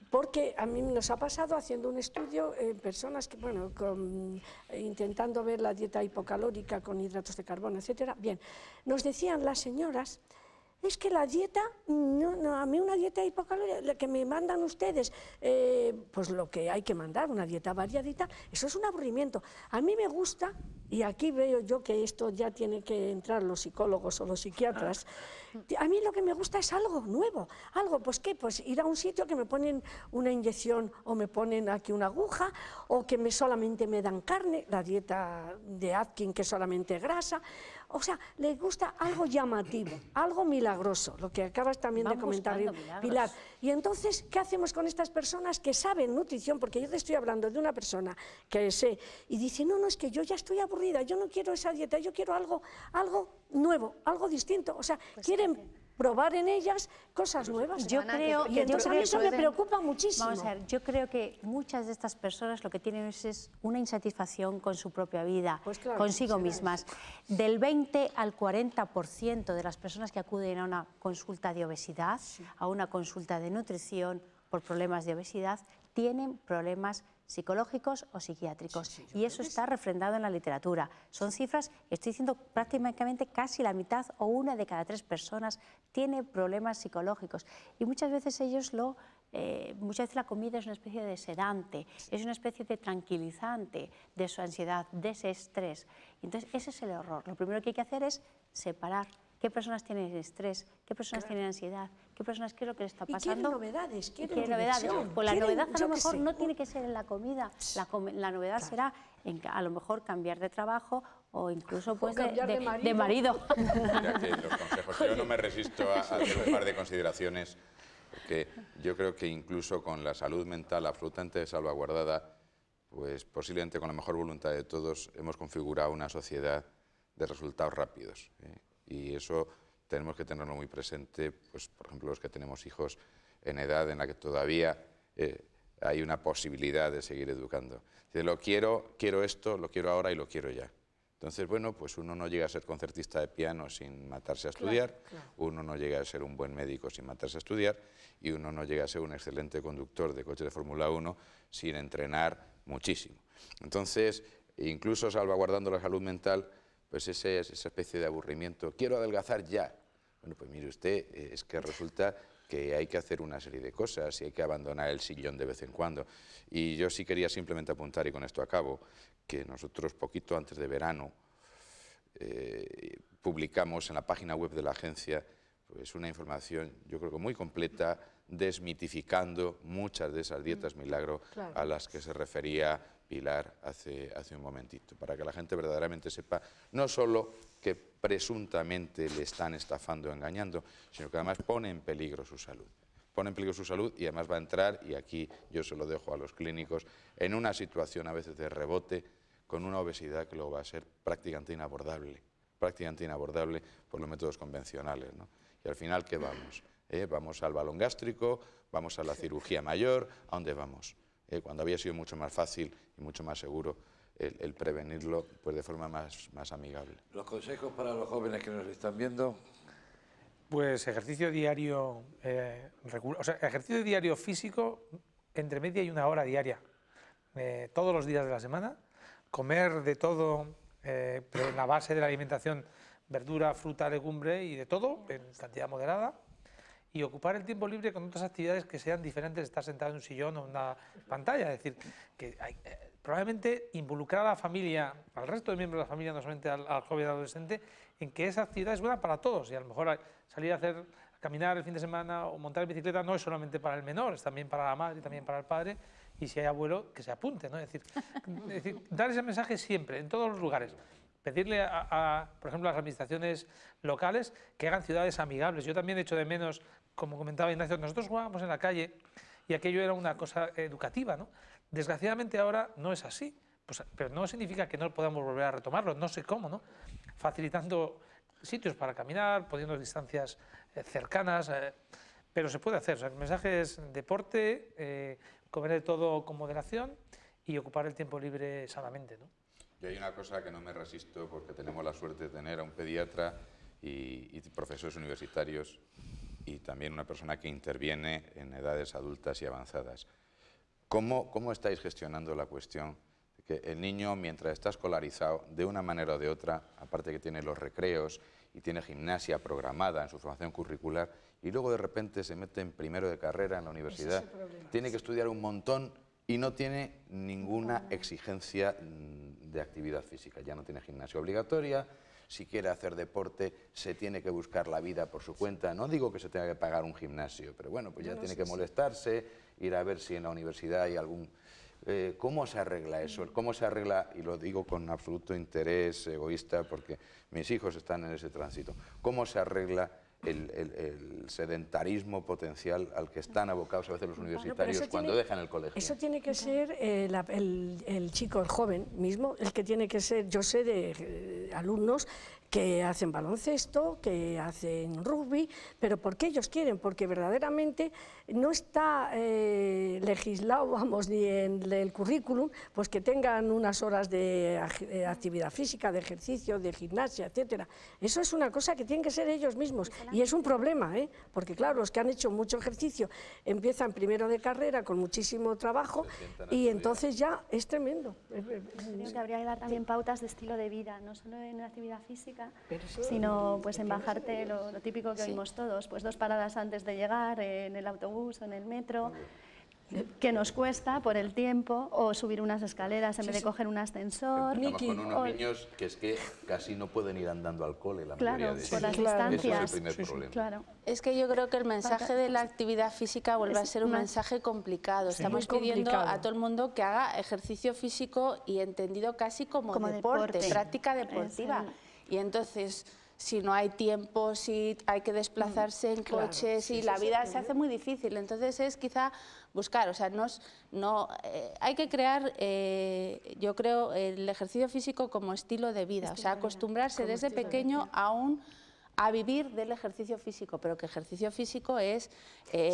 Porque a mí nos ha pasado haciendo un estudio en personas que, bueno, intentando ver la dieta hipocalórica con hidratos de carbono, etcétera. Bien, nos decían las señoras, es que la dieta, a mí una dieta hipocalórica, la que me mandan ustedes, pues lo que hay que mandar, una dieta variadita, eso es un aburrimiento. A mí me gusta, y aquí veo yo que esto ya tiene que entrar los psicólogos o los psiquiatras, a mí lo que me gusta es algo nuevo, algo, pues ¿qué? Pues ir a un sitio que me ponen una inyección o me ponen aquí una aguja, o que solamente me dan carne, la dieta de Atkins que es solamente grasa. O sea, le gusta algo llamativo, algo milagroso, lo que acabas también de comentar, Pilar. Y entonces, ¿qué hacemos con estas personas que saben nutrición? Porque yo te estoy hablando de una persona que sé, y dice, no, es que yo ya estoy aburrida, yo no quiero esa dieta, yo quiero algo nuevo, algo distinto. O sea, pues quieren probar en ellas cosas nuevas. Yo creo, y entonces a mí eso me preocupa muchísimo. Vamos a ver, yo creo que muchas de estas personas lo que tienen es una insatisfacción con su propia vida, pues claro, consigo mismas. Del 20 al 40% de las personas que acuden a una consulta de obesidad, a una consulta de nutrición por problemas de obesidad, tienen problemas psicológicos o psiquiátricos, y eso está refrendado en la literatura. Son cifras, estoy diciendo prácticamente casi la mitad o 1 de cada 3 personas tiene problemas psicológicos, y muchas veces muchas veces la comida es una especie de sedante, es una especie de tranquilizante de su ansiedad, de ese estrés. Entonces ese es el error. Lo primero que hay que hacer es separar qué personas tienen estrés, qué personas tienen ansiedad, qué personas, qué es lo que les está pasando. Y quieren novedades, Pues la novedad a lo mejor no tiene que ser en la comida, la novedad será a lo mejor cambiar de trabajo o incluso pues, de marido. Mira que los consejos, yo no me resisto a hacer un par de consideraciones, porque yo creo que incluso con la salud mental absolutamente salvaguardada, pues posiblemente con la mejor voluntad de todos hemos configurado una sociedad de resultados rápidos, y eso tenemos que tenerlo muy presente, pues, por ejemplo, los que tenemos hijos en edad en la que todavía hay una posibilidad de seguir educando. Lo quiero esto, lo quiero ahora y lo quiero ya. Entonces, bueno, pues uno no llega a ser concertista de piano sin matarse a estudiar, uno no llega a ser un buen médico sin matarse a estudiar y uno no llega a ser un excelente conductor de coche de Fórmula 1 sin entrenar muchísimo. Entonces, incluso salvaguardando la salud mental, pues esa especie de aburrimiento, quiero adelgazar ya. Bueno, pues mire usted, es que resulta que hay que hacer una serie de cosas y hay que abandonar el sillón de vez en cuando. Y yo sí quería simplemente apuntar, y con esto acabo, que nosotros poquito antes de verano publicamos en la página web de la agencia pues una información, yo creo que muy completa, desmitificando muchas de esas dietas milagro a las que se refería Pilar hace un momentito, para que la gente verdaderamente sepa no solo que presuntamente le están estafando o engañando, sino que además pone en peligro su salud. Pone en peligro su salud y además va a entrar, y aquí yo se lo dejo a los clínicos, en una situación a veces de rebote, con una obesidad que luego va a ser prácticamente inabordable por los métodos convencionales, ¿no? Y al final, ¿qué vamos? Vamos al balón gástrico, vamos a la cirugía mayor, ¿a dónde vamos? Cuando había sido mucho más fácil y mucho más seguro el prevenirlo pues de forma más amigable. ¿Los consejos para los jóvenes que nos están viendo? Pues ejercicio diario, ejercicio diario físico entre media y una hora diaria, todos los días de la semana, comer de todo, pero en la base de la alimentación, verdura, fruta, legumbre y de todo, en cantidad moderada, y ocupar el tiempo libre con otras actividades que sean diferentes de estar sentado en un sillón o en una pantalla. Es decir, que probablemente involucrar a la familia, al resto de miembros de la familia, no solamente al joven adolescente, en que esa actividad es buena para todos. Y a lo mejor salir a caminar el fin de semana o montar en bicicleta no es solamente para el menor, es también para la madre y también para el padre. Y si hay abuelo, que se apunte, ¿no? Es decir, dar ese mensaje siempre, en todos los lugares. Pedirle por ejemplo, a las administraciones locales que hagan ciudades amigables. Yo también echo de menos, como comentaba Ignacio, nosotros jugábamos en la calle y aquello era una cosa educativa, ¿no? Desgraciadamente ahora no es así, pues, pero no significa que no podamos volver a retomarlo, no sé cómo, ¿no? Facilitando sitios para caminar, poniendo distancias cercanas, pero se puede hacer. O sea, el mensaje es deporte, comer de todo con moderación y ocupar el tiempo libre sanamente, ¿no? Yo hay una cosa que no me resisto porque tenemos la suerte de tener a un pediatra y profesores universitarios y también una persona que interviene en edades adultas y avanzadas. ¿Cómo estáis gestionando la cuestión de que el niño, mientras está escolarizado, de una manera o de otra, aparte que tiene los recreos y tiene gimnasia programada en su formación curricular, y luego de repente se mete en primero de carrera en la universidad, tiene que estudiar un montón y no tiene ninguna exigencia de actividad física, ya no tiene gimnasia obligatoria, si quiere hacer deporte se tiene que buscar la vida por su cuenta, no digo que se tenga que pagar un gimnasio, pero bueno, pues ya tiene que molestarse, ir a ver si en la universidad hay algún... ¿Cómo se arregla eso? ¿Cómo se arregla, y lo digo con absoluto interés egoísta porque mis hijos están en ese tránsito, cómo se arregla el sedentarismo potencial al que están abocados a veces los universitarios cuando dejan el colegio? Eso tiene que ser el chico, el joven mismo, el que tiene que ser. Yo sé de alumnos que hacen baloncesto, que hacen rugby, pero porque ellos quieren, porque verdaderamente no está legislado, vamos, ni en el currículum, pues que tengan unas horas de actividad física, de ejercicio, de gimnasia, etcétera. Eso es una cosa que tienen que ser ellos mismos, y es un problema, porque claro, los que han hecho mucho ejercicio empiezan primero de carrera con muchísimo trabajo y entonces ya es tremendo. Creo que habría que dar también pautas de estilo de vida, no solo en la actividad física, sino pues en bajarte lo típico que oímos todos, pues 2 paradas antes de llegar en el autobús o en el metro, que nos cuesta por el tiempo, o subir unas escaleras en vez de coger un ascensor. Estamos con unos niños que es que casi no pueden ir andando al cole, la mayoría de ellos. Por las distancias. Eso es el primer problema. Claro. Es que yo creo que el mensaje de la actividad física vuelve a ser un mensaje complicado. Estamos pidiendo a todo el mundo que haga ejercicio físico y entendido casi como deporte, práctica deportiva. Y entonces, si no hay tiempo, si hay que desplazarse en coche, si la vida se hace muy difícil. Entonces es quizá buscar, o sea, hay que crear, yo creo, el ejercicio físico como estilo de vida, o sea, acostumbrarse desde pequeño a a vivir del ejercicio físico, pero que ejercicio físico es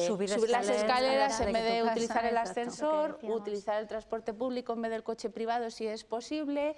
Subir las escaleras en vez de tu casa, utilizar el exacto, ascensor, lo que decíamos. utilizar el transporte público en vez del coche privado si es posible,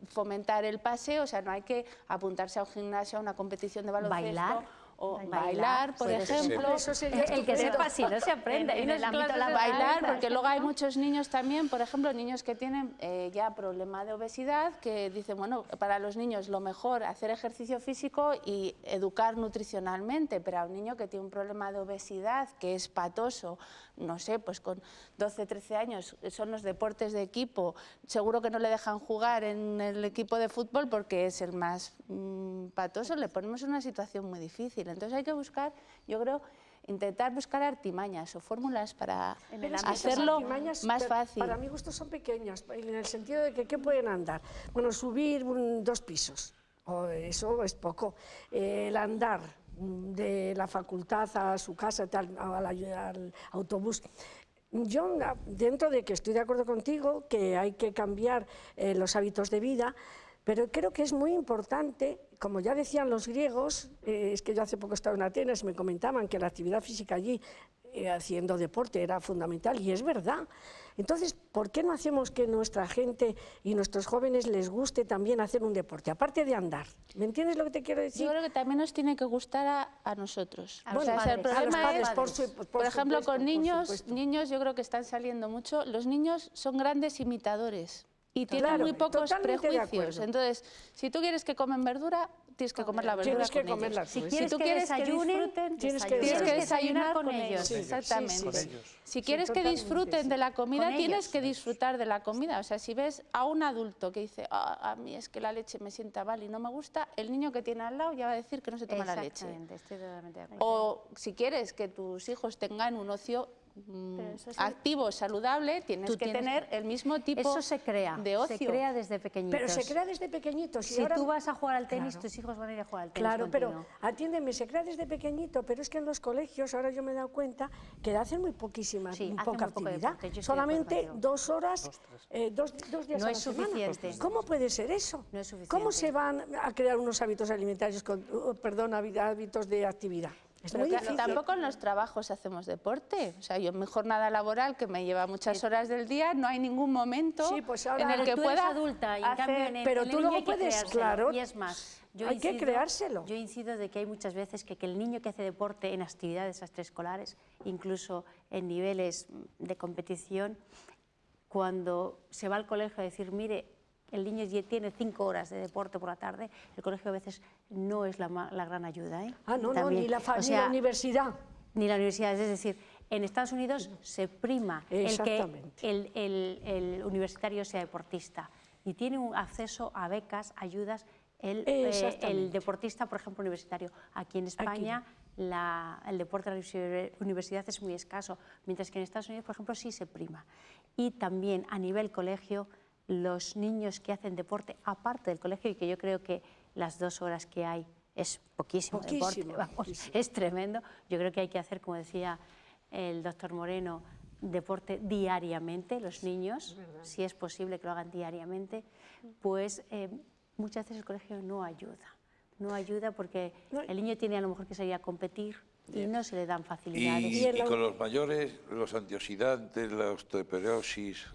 fomentar el paseo, o sea, no hay que apuntarse a un gimnasio, a una competición de baloncesto. O bailar, por ejemplo. El que sepa si no se aprende en el ámbito laboral. Bailar, porque luego hay muchos niños también, por ejemplo, niños que tienen ya problema de obesidad, que dicen, bueno, para los niños lo mejor hacer ejercicio físico y educar nutricionalmente, pero a un niño que tiene un problema de obesidad, que es patoso, no sé, pues con 12, 13 años, son los deportes de equipo, seguro que no le dejan jugar en el equipo de fútbol porque es el más patoso, le ponemos en una situación muy difícil. Entonces hay que buscar, yo creo, intentar buscar artimañas o fórmulas para hacerlo más fácil. Para mi gusto son pequeñas, en el sentido de que ¿qué pueden andar? Bueno, subir 2 pisos, eso es poco. El andar de la facultad a su casa, al autobús. Yo, dentro de que estoy de acuerdo contigo, que hay que cambiar los hábitos de vida, pero creo que es muy importante, como ya decían los griegos, es que yo hace poco estaba en Atenas y me comentaban que la actividad física allí, haciendo deporte, era fundamental, y es verdad. Entonces, ¿por qué no hacemos que nuestra gente y nuestros jóvenes les guste también hacer un deporte, aparte de andar? ¿Me entiendes lo que te quiero decir? Yo creo que también nos tiene que gustar a nosotros. A los padres. El problema a los padres, es, por ejemplo, con niños yo creo que están saliendo mucho, los niños son grandes imitadores. Y tienen muy pocos prejuicios. Entonces, si tú quieres que comen verdura, tienes que comer la verdura con ellos. Si tú quieres que disfruten, tienes que desayunar con ellos. Exactamente. Si quieres que disfruten de la comida, tienes que disfrutar de la comida. O sea, si ves a un adulto que dice, a mí es que la leche me sienta mal y no me gusta, el niño que tiene al lado ya va a decir que no se toma la leche. Estoy totalmente de acuerdo. O si quieres que tus hijos tengan un ocio activo, saludable, tienes que tener el mismo tipo eso se crea, de ocio. Se crea desde pequeñitos. Pero se crea desde pequeñitos. Si tú vas a jugar al tenis, tus hijos van a ir a jugar al tenis Claro, contigo. pero atiéndeme, se crea desde pequeñito, pero es que en los colegios, ahora yo me he dado cuenta, que hacen muy poquísima, muy poca actividad. Solamente 2 horas, 2 días no a la es suficiente. semana. ¿Cómo puede ser eso? No es suficiente. ¿Cómo se van a crear unos hábitos alimentarios, hábitos de actividad? Pero claro, tampoco en los trabajos hacemos deporte. O sea, yo en mi jornada laboral, que me lleva muchas horas del día, no hay ningún momento en el que pueda adulta, y en cambio, pero tú luego puedes, claro. Y es más, hay que creárselo. Yo incido de que hay muchas veces que el niño que hace deporte en actividades extraescolares, incluso en niveles de competición, cuando se va al colegio a decir, mire, el niño tiene 5 horas de deporte por la tarde, el colegio a veces no es la gran ayuda. No, ni la universidad. Ni la universidad, es decir, en Estados Unidos se prima el que el universitario sea deportista y tiene un acceso a becas, ayudas, el deportista, por ejemplo, universitario. Aquí en España el deporte de la universidad es muy escaso, mientras que en Estados Unidos, por ejemplo, sí se prima. Y también a nivel colegio, los niños que hacen deporte, aparte del colegio, y que yo creo que las 2 horas que hay es poquísimo deporte, vamos, es tremendo, yo creo que hay que hacer, como decía el doctor Moreno, deporte diariamente, los niños, si es posible que lo hagan diariamente, pues muchas veces el colegio no ayuda porque el niño tiene a lo mejor que salir a competir y no se le dan facilidades. Y con los mayores, los antioxidantes, la osteoporosis.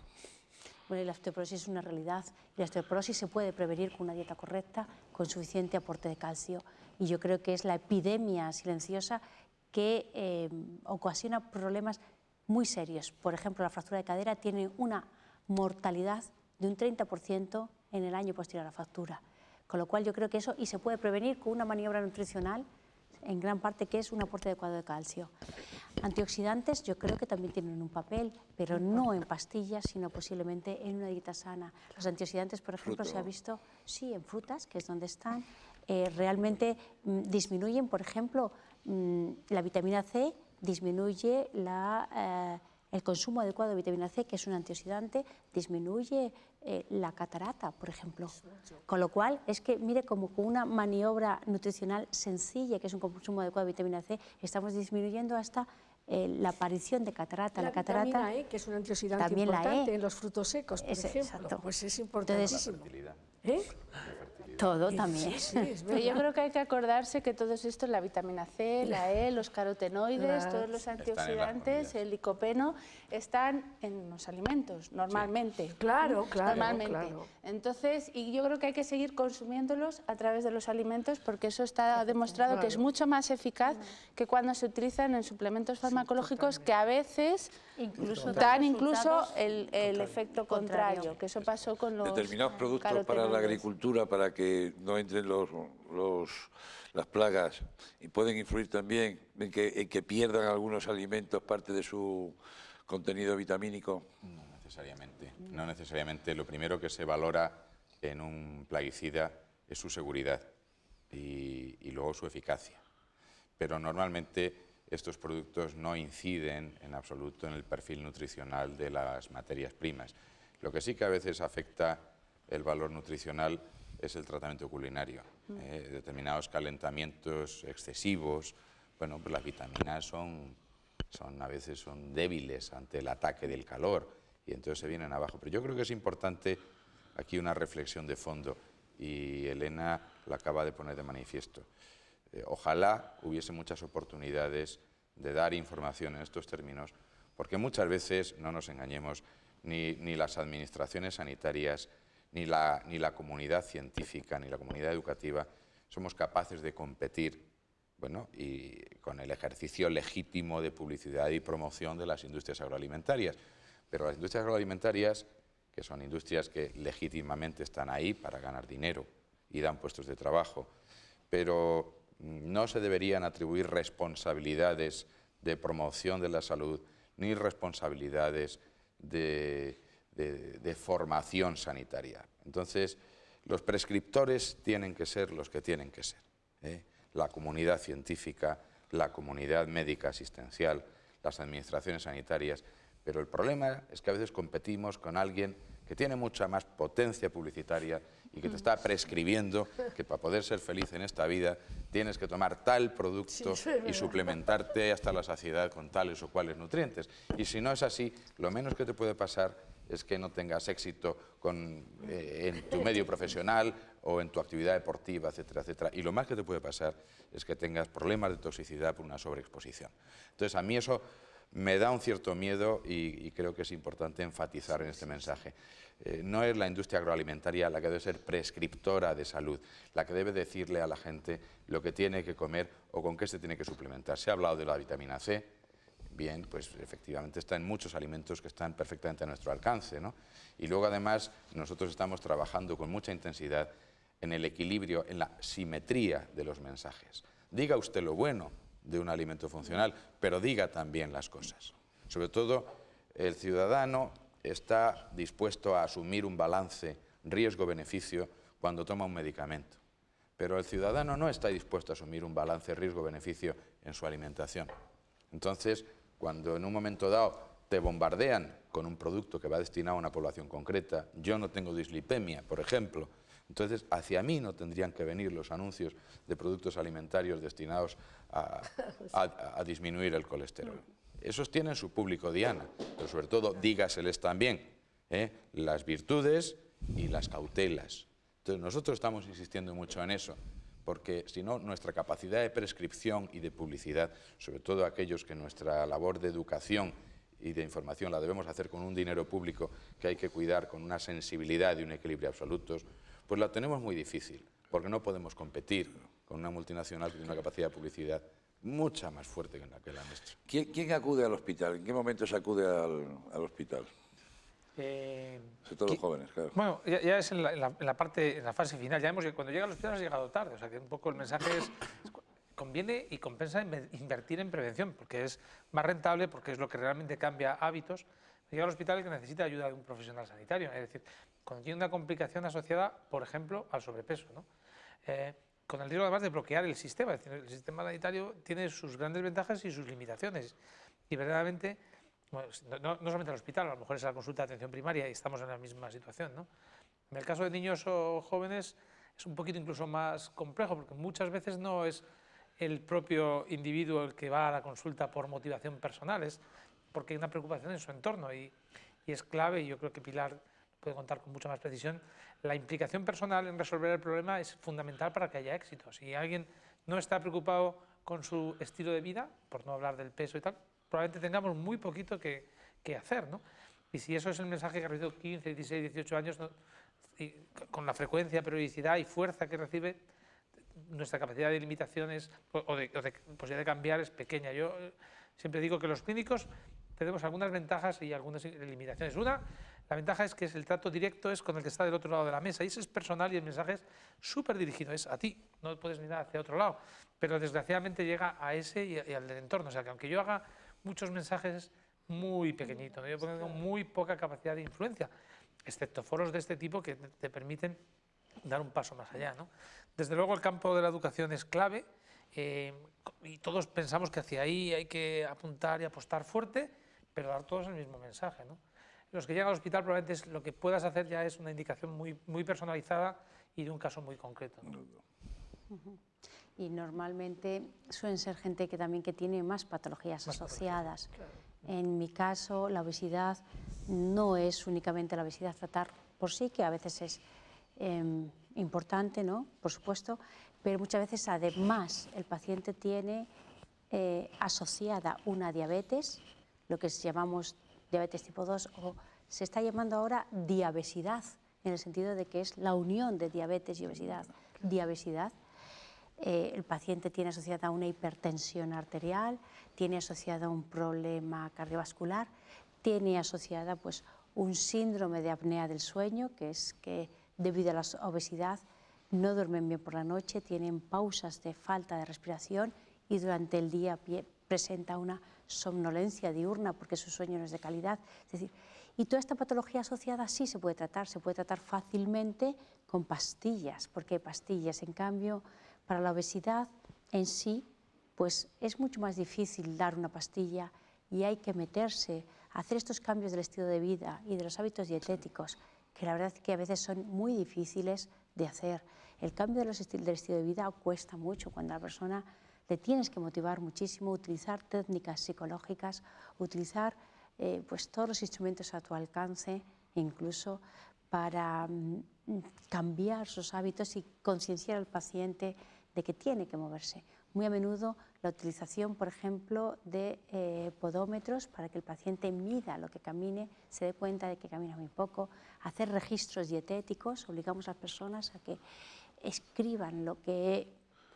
Bueno, la osteoporosis es una realidad y la osteoporosis se puede prevenir con una dieta correcta, con suficiente aporte de calcio. Y yo creo que es la epidemia silenciosa que ocasiona problemas muy serios. Por ejemplo, la fractura de cadera tiene una mortalidad de un 30% en el año posterior a la fractura. Con lo cual yo creo que eso, y se puede prevenir con una maniobra nutricional, en gran parte, que es un aporte adecuado de calcio. Antioxidantes yo creo que también tienen un papel, pero no en pastillas, sino posiblemente en una dieta sana. Los antioxidantes, por ejemplo, se ha visto, sí, en frutas, que es donde están, realmente disminuyen, por ejemplo, la vitamina C, disminuye el consumo adecuado de vitamina C, que es un antioxidante, disminuye la catarata, por ejemplo. Con lo cual, es que, mire, como con una maniobra nutricional sencilla, que es un consumo adecuado de vitamina C, estamos disminuyendo hasta la aparición de catarata. La catarata, vitamina E, que es un antioxidante importante en los frutos secos, por ejemplo. Exacto. Pues es importantísimo. Entonces, todo también. Sí, es Pero yo verdad. creo que hay que acordarse que todos estos, la vitamina C, la E, los carotenoides, todos los antioxidantes, el licopeno, están en los alimentos, normalmente. Claro, claro, Normalmente. claro. Entonces, y yo creo que hay que seguir consumiéndolos a través de los alimentos porque eso está demostrado que es mucho más eficaz que cuando se utilizan en suplementos farmacológicos que a veces dan incluso el efecto contrario, que eso pasó con los Determinados productos para la carotenoides. agricultura, para que no entren las plagas, y pueden influir también en que pierdan algunos alimentos parte de su contenido vitamínico. No necesariamente. No necesariamente. Lo primero que se valora en un plaguicida es su seguridad y luego su eficacia. Pero normalmente estos productos no inciden en absoluto en el perfil nutricional de las materias primas. Lo que sí que a veces afecta el valor nutricional es el tratamiento culinario. Determinados calentamientos excesivos, bueno, pues las vitaminas a veces son débiles ante el ataque del calor y entonces se vienen abajo. Pero yo creo que es importante aquí una reflexión de fondo y Elena la acaba de poner de manifiesto. Ojalá hubiese muchas oportunidades de dar información en estos términos, porque muchas veces, no nos engañemos, ni las administraciones sanitarias, ni la comunidad científica, ni la comunidad educativa, somos capaces de competir, bueno, y con el ejercicio legítimo de publicidad y promoción de las industrias agroalimentarias. Pero las industrias agroalimentarias, que son industrias que legítimamente están ahí para ganar dinero y dan puestos de trabajo, pero no se deberían atribuir responsabilidades de promoción de la salud ni responsabilidades de formación sanitaria. Entonces, los prescriptores tienen que ser los que tienen que ser, la comunidad científica, la comunidad médica asistencial, las administraciones sanitarias, pero el problema es que a veces competimos con alguien que tiene mucha más potencia publicitaria y que te está prescribiendo que para poder ser feliz en esta vida tienes que tomar tal producto y suplementarte hasta la saciedad con tales o cuales nutrientes. Y si no es así, lo menos que te puede pasar es que no tengas éxito en tu medio profesional o en tu actividad deportiva, etcétera, etcétera. Y lo más que te puede pasar es que tengas problemas de toxicidad por una sobreexposición. Entonces, a mí eso me da un cierto miedo y creo que es importante enfatizar en este mensaje. No es la industria agroalimentaria la que debe ser prescriptora de salud, la que debe decirle a la gente lo que tiene que comer o con qué se tiene que suplementar. Se ha hablado de la vitamina C, bien, pues efectivamente está en muchos alimentos que están perfectamente a nuestro alcance, ¿no? Y luego además nosotros estamos trabajando con mucha intensidad en el equilibrio, en la simetría de los mensajes. Diga usted lo bueno de un alimento funcional, pero diga también las cosas. Sobre todo, el ciudadano está dispuesto a asumir un balance riesgo-beneficio cuando toma un medicamento, pero el ciudadano no está dispuesto a asumir un balance riesgo-beneficio en su alimentación. Entonces, cuando en un momento dado te bombardean con un producto que va destinado a una población concreta, yo no tengo dislipemia, por ejemplo, entonces hacia mí no tendrían que venir los anuncios de productos alimentarios destinados a disminuir el colesterol. Esos tienen su público diana, pero sobre todo dígaseles también las virtudes y las cautelas. Entonces nosotros estamos insistiendo mucho en eso, porque si no, nuestra capacidad de prescripción y de publicidad, sobre todo aquellos que nuestra labor de educación y de información la debemos hacer con un dinero público que hay que cuidar con una sensibilidad y un equilibrio absolutos, pues la tenemos muy difícil, porque no podemos competir con una multinacional que tiene una capacidad de publicidad mucha más fuerte que la nuestra. ¿Quién acude al hospital? ¿En qué momento se acude al hospital? Sobre todo los jóvenes, claro. Bueno, ya es en la fase final. Ya cuando llega al hospital has llegado tarde. O sea, que un poco el mensaje es conviene y compensa invertir en prevención, porque es más rentable, porque es lo que realmente cambia hábitos. Llega al hospital el que necesita ayuda de un profesional sanitario. Es decir, cuando tiene una complicación asociada, por ejemplo, al sobrepeso, ¿no? Con el riesgo además de bloquear el sistema. Es decir, el sistema sanitario tiene sus grandes ventajas y sus limitaciones. Y verdaderamente, bueno, no solamente al hospital, a lo mejor es a la consulta de atención primaria y estamos en la misma situación, ¿no? En el caso de niños o jóvenes es un poquito incluso más complejo, porque muchas veces no es el propio individuo el que va a la consulta por motivación personal, es porque hay una preocupación en su entorno y es clave, y yo creo que Pilar puede contar con mucha más precisión, la implicación personal en resolver el problema es fundamental para que haya éxito. Si alguien no está preocupado con su estilo de vida, por no hablar del peso y tal, probablemente tengamos muy poquito que hacer, ¿no? Y si eso es el mensaje que ha recibido 15, 16, 18 años, ¿no? Y con la frecuencia, periodicidad y fuerza que recibe, nuestra capacidad de limitaciones o de posibilidad de cambiar es pequeña. Yo siempre digo que los clínicos tenemos algunas ventajas y algunas limitaciones. Una, la ventaja es que el trato directo es con el que está del otro lado de la mesa, y eso es personal y el mensaje es súper dirigido, es a ti, no puedes mirar hacia otro lado, pero desgraciadamente llega a ese y al del entorno. O sea, que aunque yo haga muchos mensajes muy pequeñitos, yo tengo muy poca capacidad de influencia, excepto foros de este tipo que te permiten dar un paso más allá, ¿no? Desde luego el campo de la educación es clave, y todos pensamos que hacia ahí hay que apuntar y apostar fuerte, pero dar todos el mismo mensaje, ¿no? Los que llegan al hospital probablemente lo que puedas hacer ya es una indicación muy personalizada y de un caso muy concreto, ¿no? Y normalmente suelen ser gente que también tiene más patologías asociadas. Claro. En mi caso, la obesidad no es únicamente la obesidad tratar por sí, que a veces es importante, ¿no? Por supuesto, pero muchas veces además el paciente tiene asociada una diabetes, lo que llamamos diabetes tipo 2, o se está llamando ahora diabesidad, en el sentido de que es la unión de diabetes y obesidad. Diabesidad. El paciente tiene asociada una hipertensión arterial, tiene asociada un problema cardiovascular, tiene asociada pues, un síndrome de apnea del sueño, que es que debido a la obesidad no duermen bien por la noche, tienen pausas de falta de respiración y durante el día presenta una somnolencia diurna porque su sueño no es de calidad. Es decir, y toda esta patología asociada sí se puede tratar fácilmente con pastillas, porque hay pastillas. En cambio, para la obesidad en sí, pues es mucho más difícil dar una pastilla y hay que meterse a hacer estos cambios del estilo de vida y de los hábitos dietéticos, que la verdad es que a veces son muy difíciles de hacer. El cambio del estilo de vida cuesta mucho cuando a la persona le tienes que motivar muchísimo, utilizar técnicas psicológicas, utilizar pues todos los instrumentos a tu alcance, incluso para cambiar sus hábitos y concienciar al paciente de que tiene que moverse. Muy a menudo la utilización, por ejemplo, de podómetros para que el paciente mida lo que camine, se dé cuenta de que camina muy poco, hacer registros dietéticos, obligamos a las personas a que escriban lo que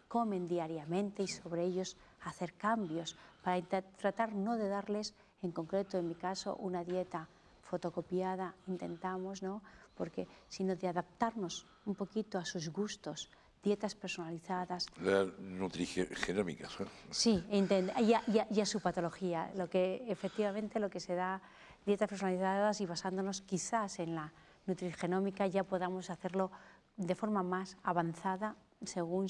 comen diariamente y sobre ellos hacer cambios para tratar no de darles, en concreto en mi caso, una dieta fotocopiada, intentamos, ¿no? Porque, sino de adaptarnos un poquito a sus gustos, dietas personalizadas. La nutrigenómica, ¿no? Sí, y a su patología, efectivamente lo que se da, dietas personalizadas, y basándonos quizás en la nutrigenómica ya podamos hacerlo de forma más avanzada. Según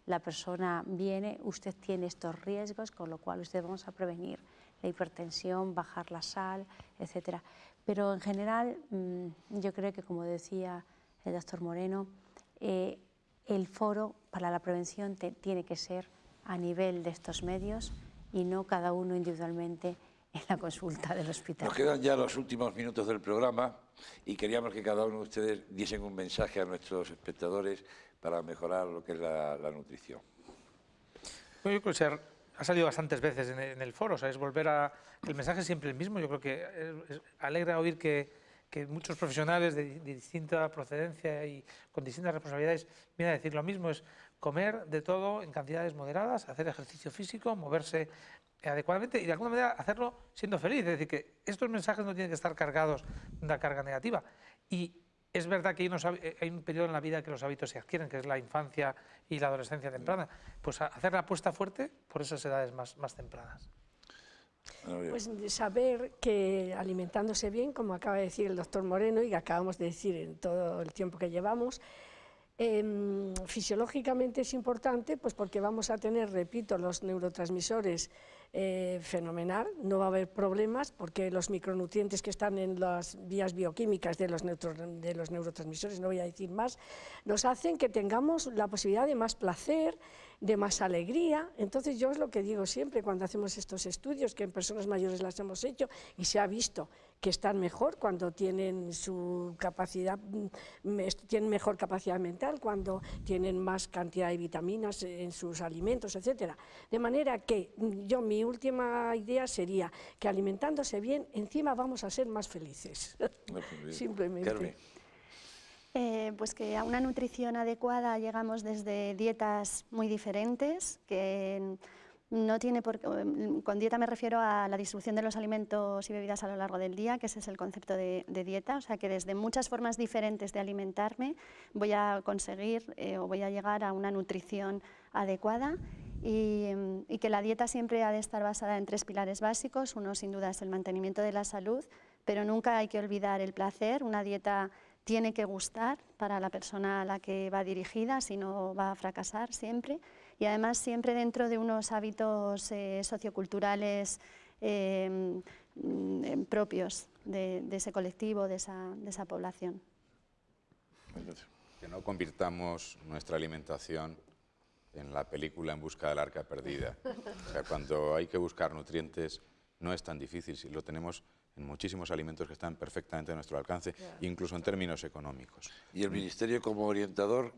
la persona viene, usted tiene estos riesgos, con lo cual usted vamos a prevenir la hipertensión, bajar la sal, etcétera. Pero en general, yo creo que, como decía el doctor Moreno, el foro para la prevención tiene que ser a nivel de estos medios y no cada uno individualmente en la consulta del hospital. Nos quedan ya los últimos minutos del programa y queríamos que cada uno de ustedes diesen un mensaje a nuestros espectadores para mejorar lo que es la nutrición. Bueno, yo creo que ha salido bastantes veces en el foro, o sea, es volver a... El mensaje es siempre el mismo. Yo creo que alegra oír que muchos profesionales de distinta procedencia y con distintas responsabilidades vienen a decir lo mismo, es comer de todo en cantidades moderadas, hacer ejercicio físico, moverse adecuadamente y de alguna manera hacerlo siendo feliz. Es decir, que estos mensajes no tienen que estar cargados de una carga negativa. Y es verdad que hay un periodo en la vida que los hábitos se adquieren, que es la infancia y la adolescencia temprana. Pues hacer la apuesta fuerte por esas edades más tempranas. Pues saber que alimentándose bien, como acaba de decir el doctor Moreno y que acabamos de decir en todo el tiempo que llevamos, fisiológicamente es importante, pues porque vamos a tener, repito, los neurotransmisores fenomenal, no va a haber problemas porque los micronutrientes que están en las vías bioquímicas de los neurotransmisores, no voy a decir más, nos hacen que tengamos la posibilidad de más placer, de más alegría. Entonces yo es lo que digo siempre cuando hacemos estos estudios, que en personas mayores las hemos hecho y se ha visto que están mejor cuando tienen su capacidad, tienen mejor capacidad mental, cuando tienen más cantidad de vitaminas en sus alimentos, etcétera. De manera que mi última idea sería que alimentándose bien, encima vamos a ser más felices. Simplemente. Carmen. Pues que a una nutrición adecuada llegamos desde dietas muy diferentes, que no tiene con dieta me refiero a la distribución de los alimentos y bebidas a lo largo del día, que ese es el concepto de dieta, o sea que desde muchas formas diferentes de alimentarme voy a conseguir o voy a llegar a una nutrición adecuada. Y que la dieta siempre ha de estar basada en 3 pilares básicos. Uno sin duda es el mantenimiento de la salud, pero nunca hay que olvidar el placer. Una dieta tiene que gustar para la persona a la que va dirigida, si no va a fracasar siempre. Y además siempre dentro de unos hábitos socioculturales propios de ese colectivo, de esa población. Que no convirtamos nuestra alimentación en la película En busca del arca perdida. O sea, cuando hay que buscar nutrientes no es tan difícil, si lo tenemos en muchísimos alimentos que están perfectamente a nuestro alcance, incluso en términos económicos. ¿Y el Ministerio como orientador?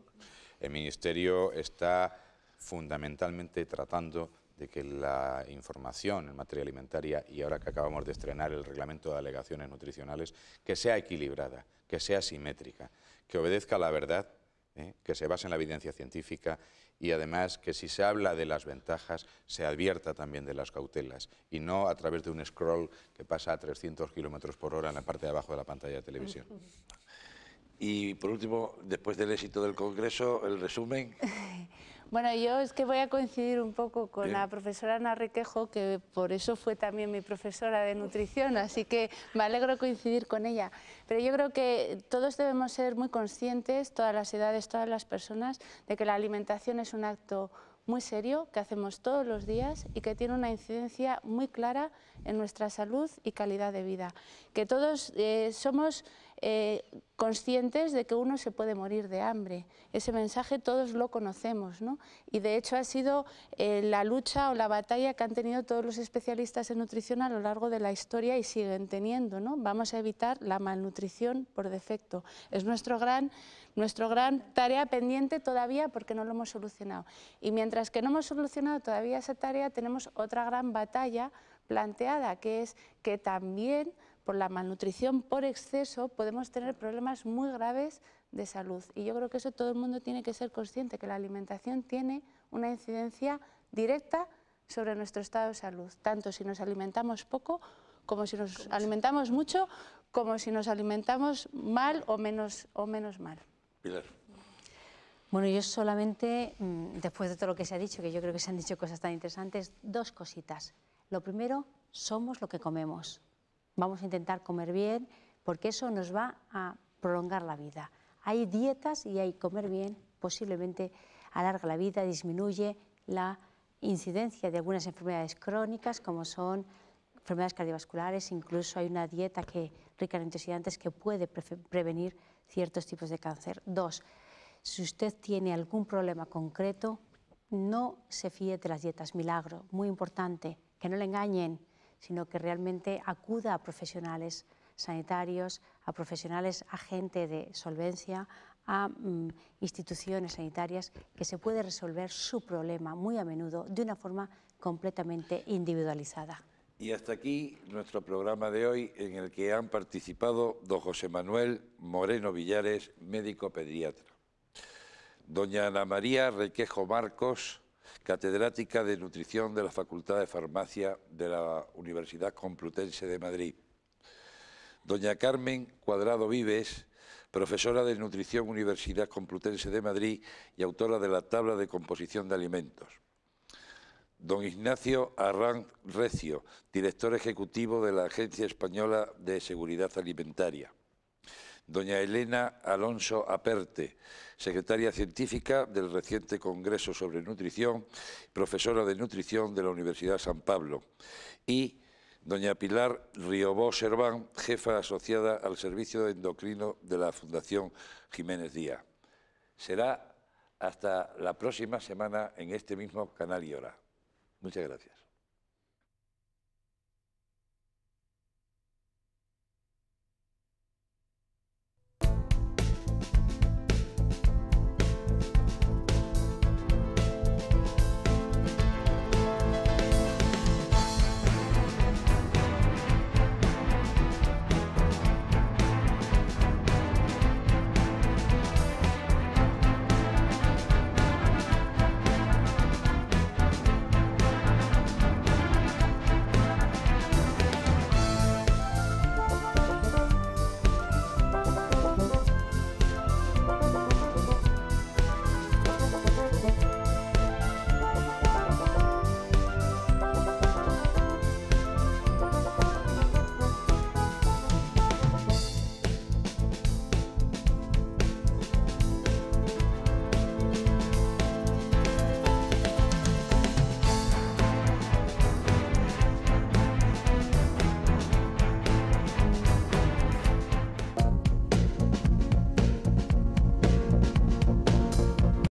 El Ministerio está fundamentalmente tratando de que la información en materia alimentaria, y ahora que acabamos de estrenar el reglamento de alegaciones nutricionales, que sea equilibrada, que sea simétrica, que obedezca a la verdad, que se base en la evidencia científica y además que si se habla de las ventajas se advierta también de las cautelas y no a través de un scroll que pasa a 300 kilómetros por hora en la parte de abajo de la pantalla de televisión. Y por último, después del éxito del Congreso, el resumen. Bueno, yo es que voy a coincidir un poco con la profesora Ana Requejo, que por eso fue también mi profesora de nutrición, así que me alegro coincidir con ella. Pero yo creo que todos debemos ser muy conscientes, todas las edades, todas las personas, de que la alimentación es un acto muy serio que hacemos todos los días y que tiene una incidencia muy clara en nuestra salud y calidad de vida. Que todos somos conscientes de que uno se puede morir de hambre. Ese mensaje todos lo conocemos, ¿no? Y de hecho ha sido la lucha o la batalla que han tenido todos los especialistas en nutrición a lo largo de la historia y siguen teniendo, ¿no? Vamos a evitar la malnutrición por defecto. Es nuestra gran tarea pendiente todavía porque no lo hemos solucionado. Y mientras que no hemos solucionado todavía esa tarea, tenemos otra gran batalla planteada, que es que también por la malnutrición por exceso podemos tener problemas muy graves de salud. Y yo creo que eso todo el mundo tiene que ser consciente, que la alimentación tiene una incidencia directa sobre nuestro estado de salud, tanto si nos alimentamos poco, como si nos alimentamos mucho, como si nos alimentamos mal o menos mal. Pilar. Bueno, yo solamente, después de todo lo que se ha dicho, que yo creo que se han dicho cosas tan interesantes, 2 cositas. Lo primero, somos lo que comemos. Vamos a intentar comer bien porque eso nos va a prolongar la vida. Hay dietas y hay comer bien, posiblemente alarga la vida, disminuye la incidencia de algunas enfermedades crónicas como son enfermedades cardiovasculares, incluso hay una dieta rica en antioxidantes que puede prevenir ciertos tipos de cáncer. 2, si usted tiene algún problema concreto, no se fíe de las dietas milagro, muy importante, que no le engañen, sino que realmente acuda a profesionales sanitarios, a profesionales, a gente de solvencia, a instituciones sanitarias, que se puede resolver su problema muy a menudo de una forma completamente individualizada. Y hasta aquí nuestro programa de hoy, en el que han participado don José Manuel Moreno Villares, médico pediatra, doña Ana María Requejo Marcos, catedrática de Nutrición de la Facultad de Farmacia de la Universidad Complutense de Madrid, doña Carmen Cuadrado Vives, profesora de Nutrición Universidad Complutense de Madrid y autora de la Tabla de Composición de Alimentos, don Ignacio Arranz Recio, director ejecutivo de la Agencia Española de Seguridad Alimentaria, doña Elena Alonso Aperte, secretaria científica del reciente Congreso sobre Nutrición, profesora de Nutrición de la Universidad San Pablo, y doña Pilar Riobó Serván, jefa asociada al Servicio Endocrino de la Fundación Jiménez Díaz. Será hasta la próxima semana en este mismo canal y hora. Muchas gracias.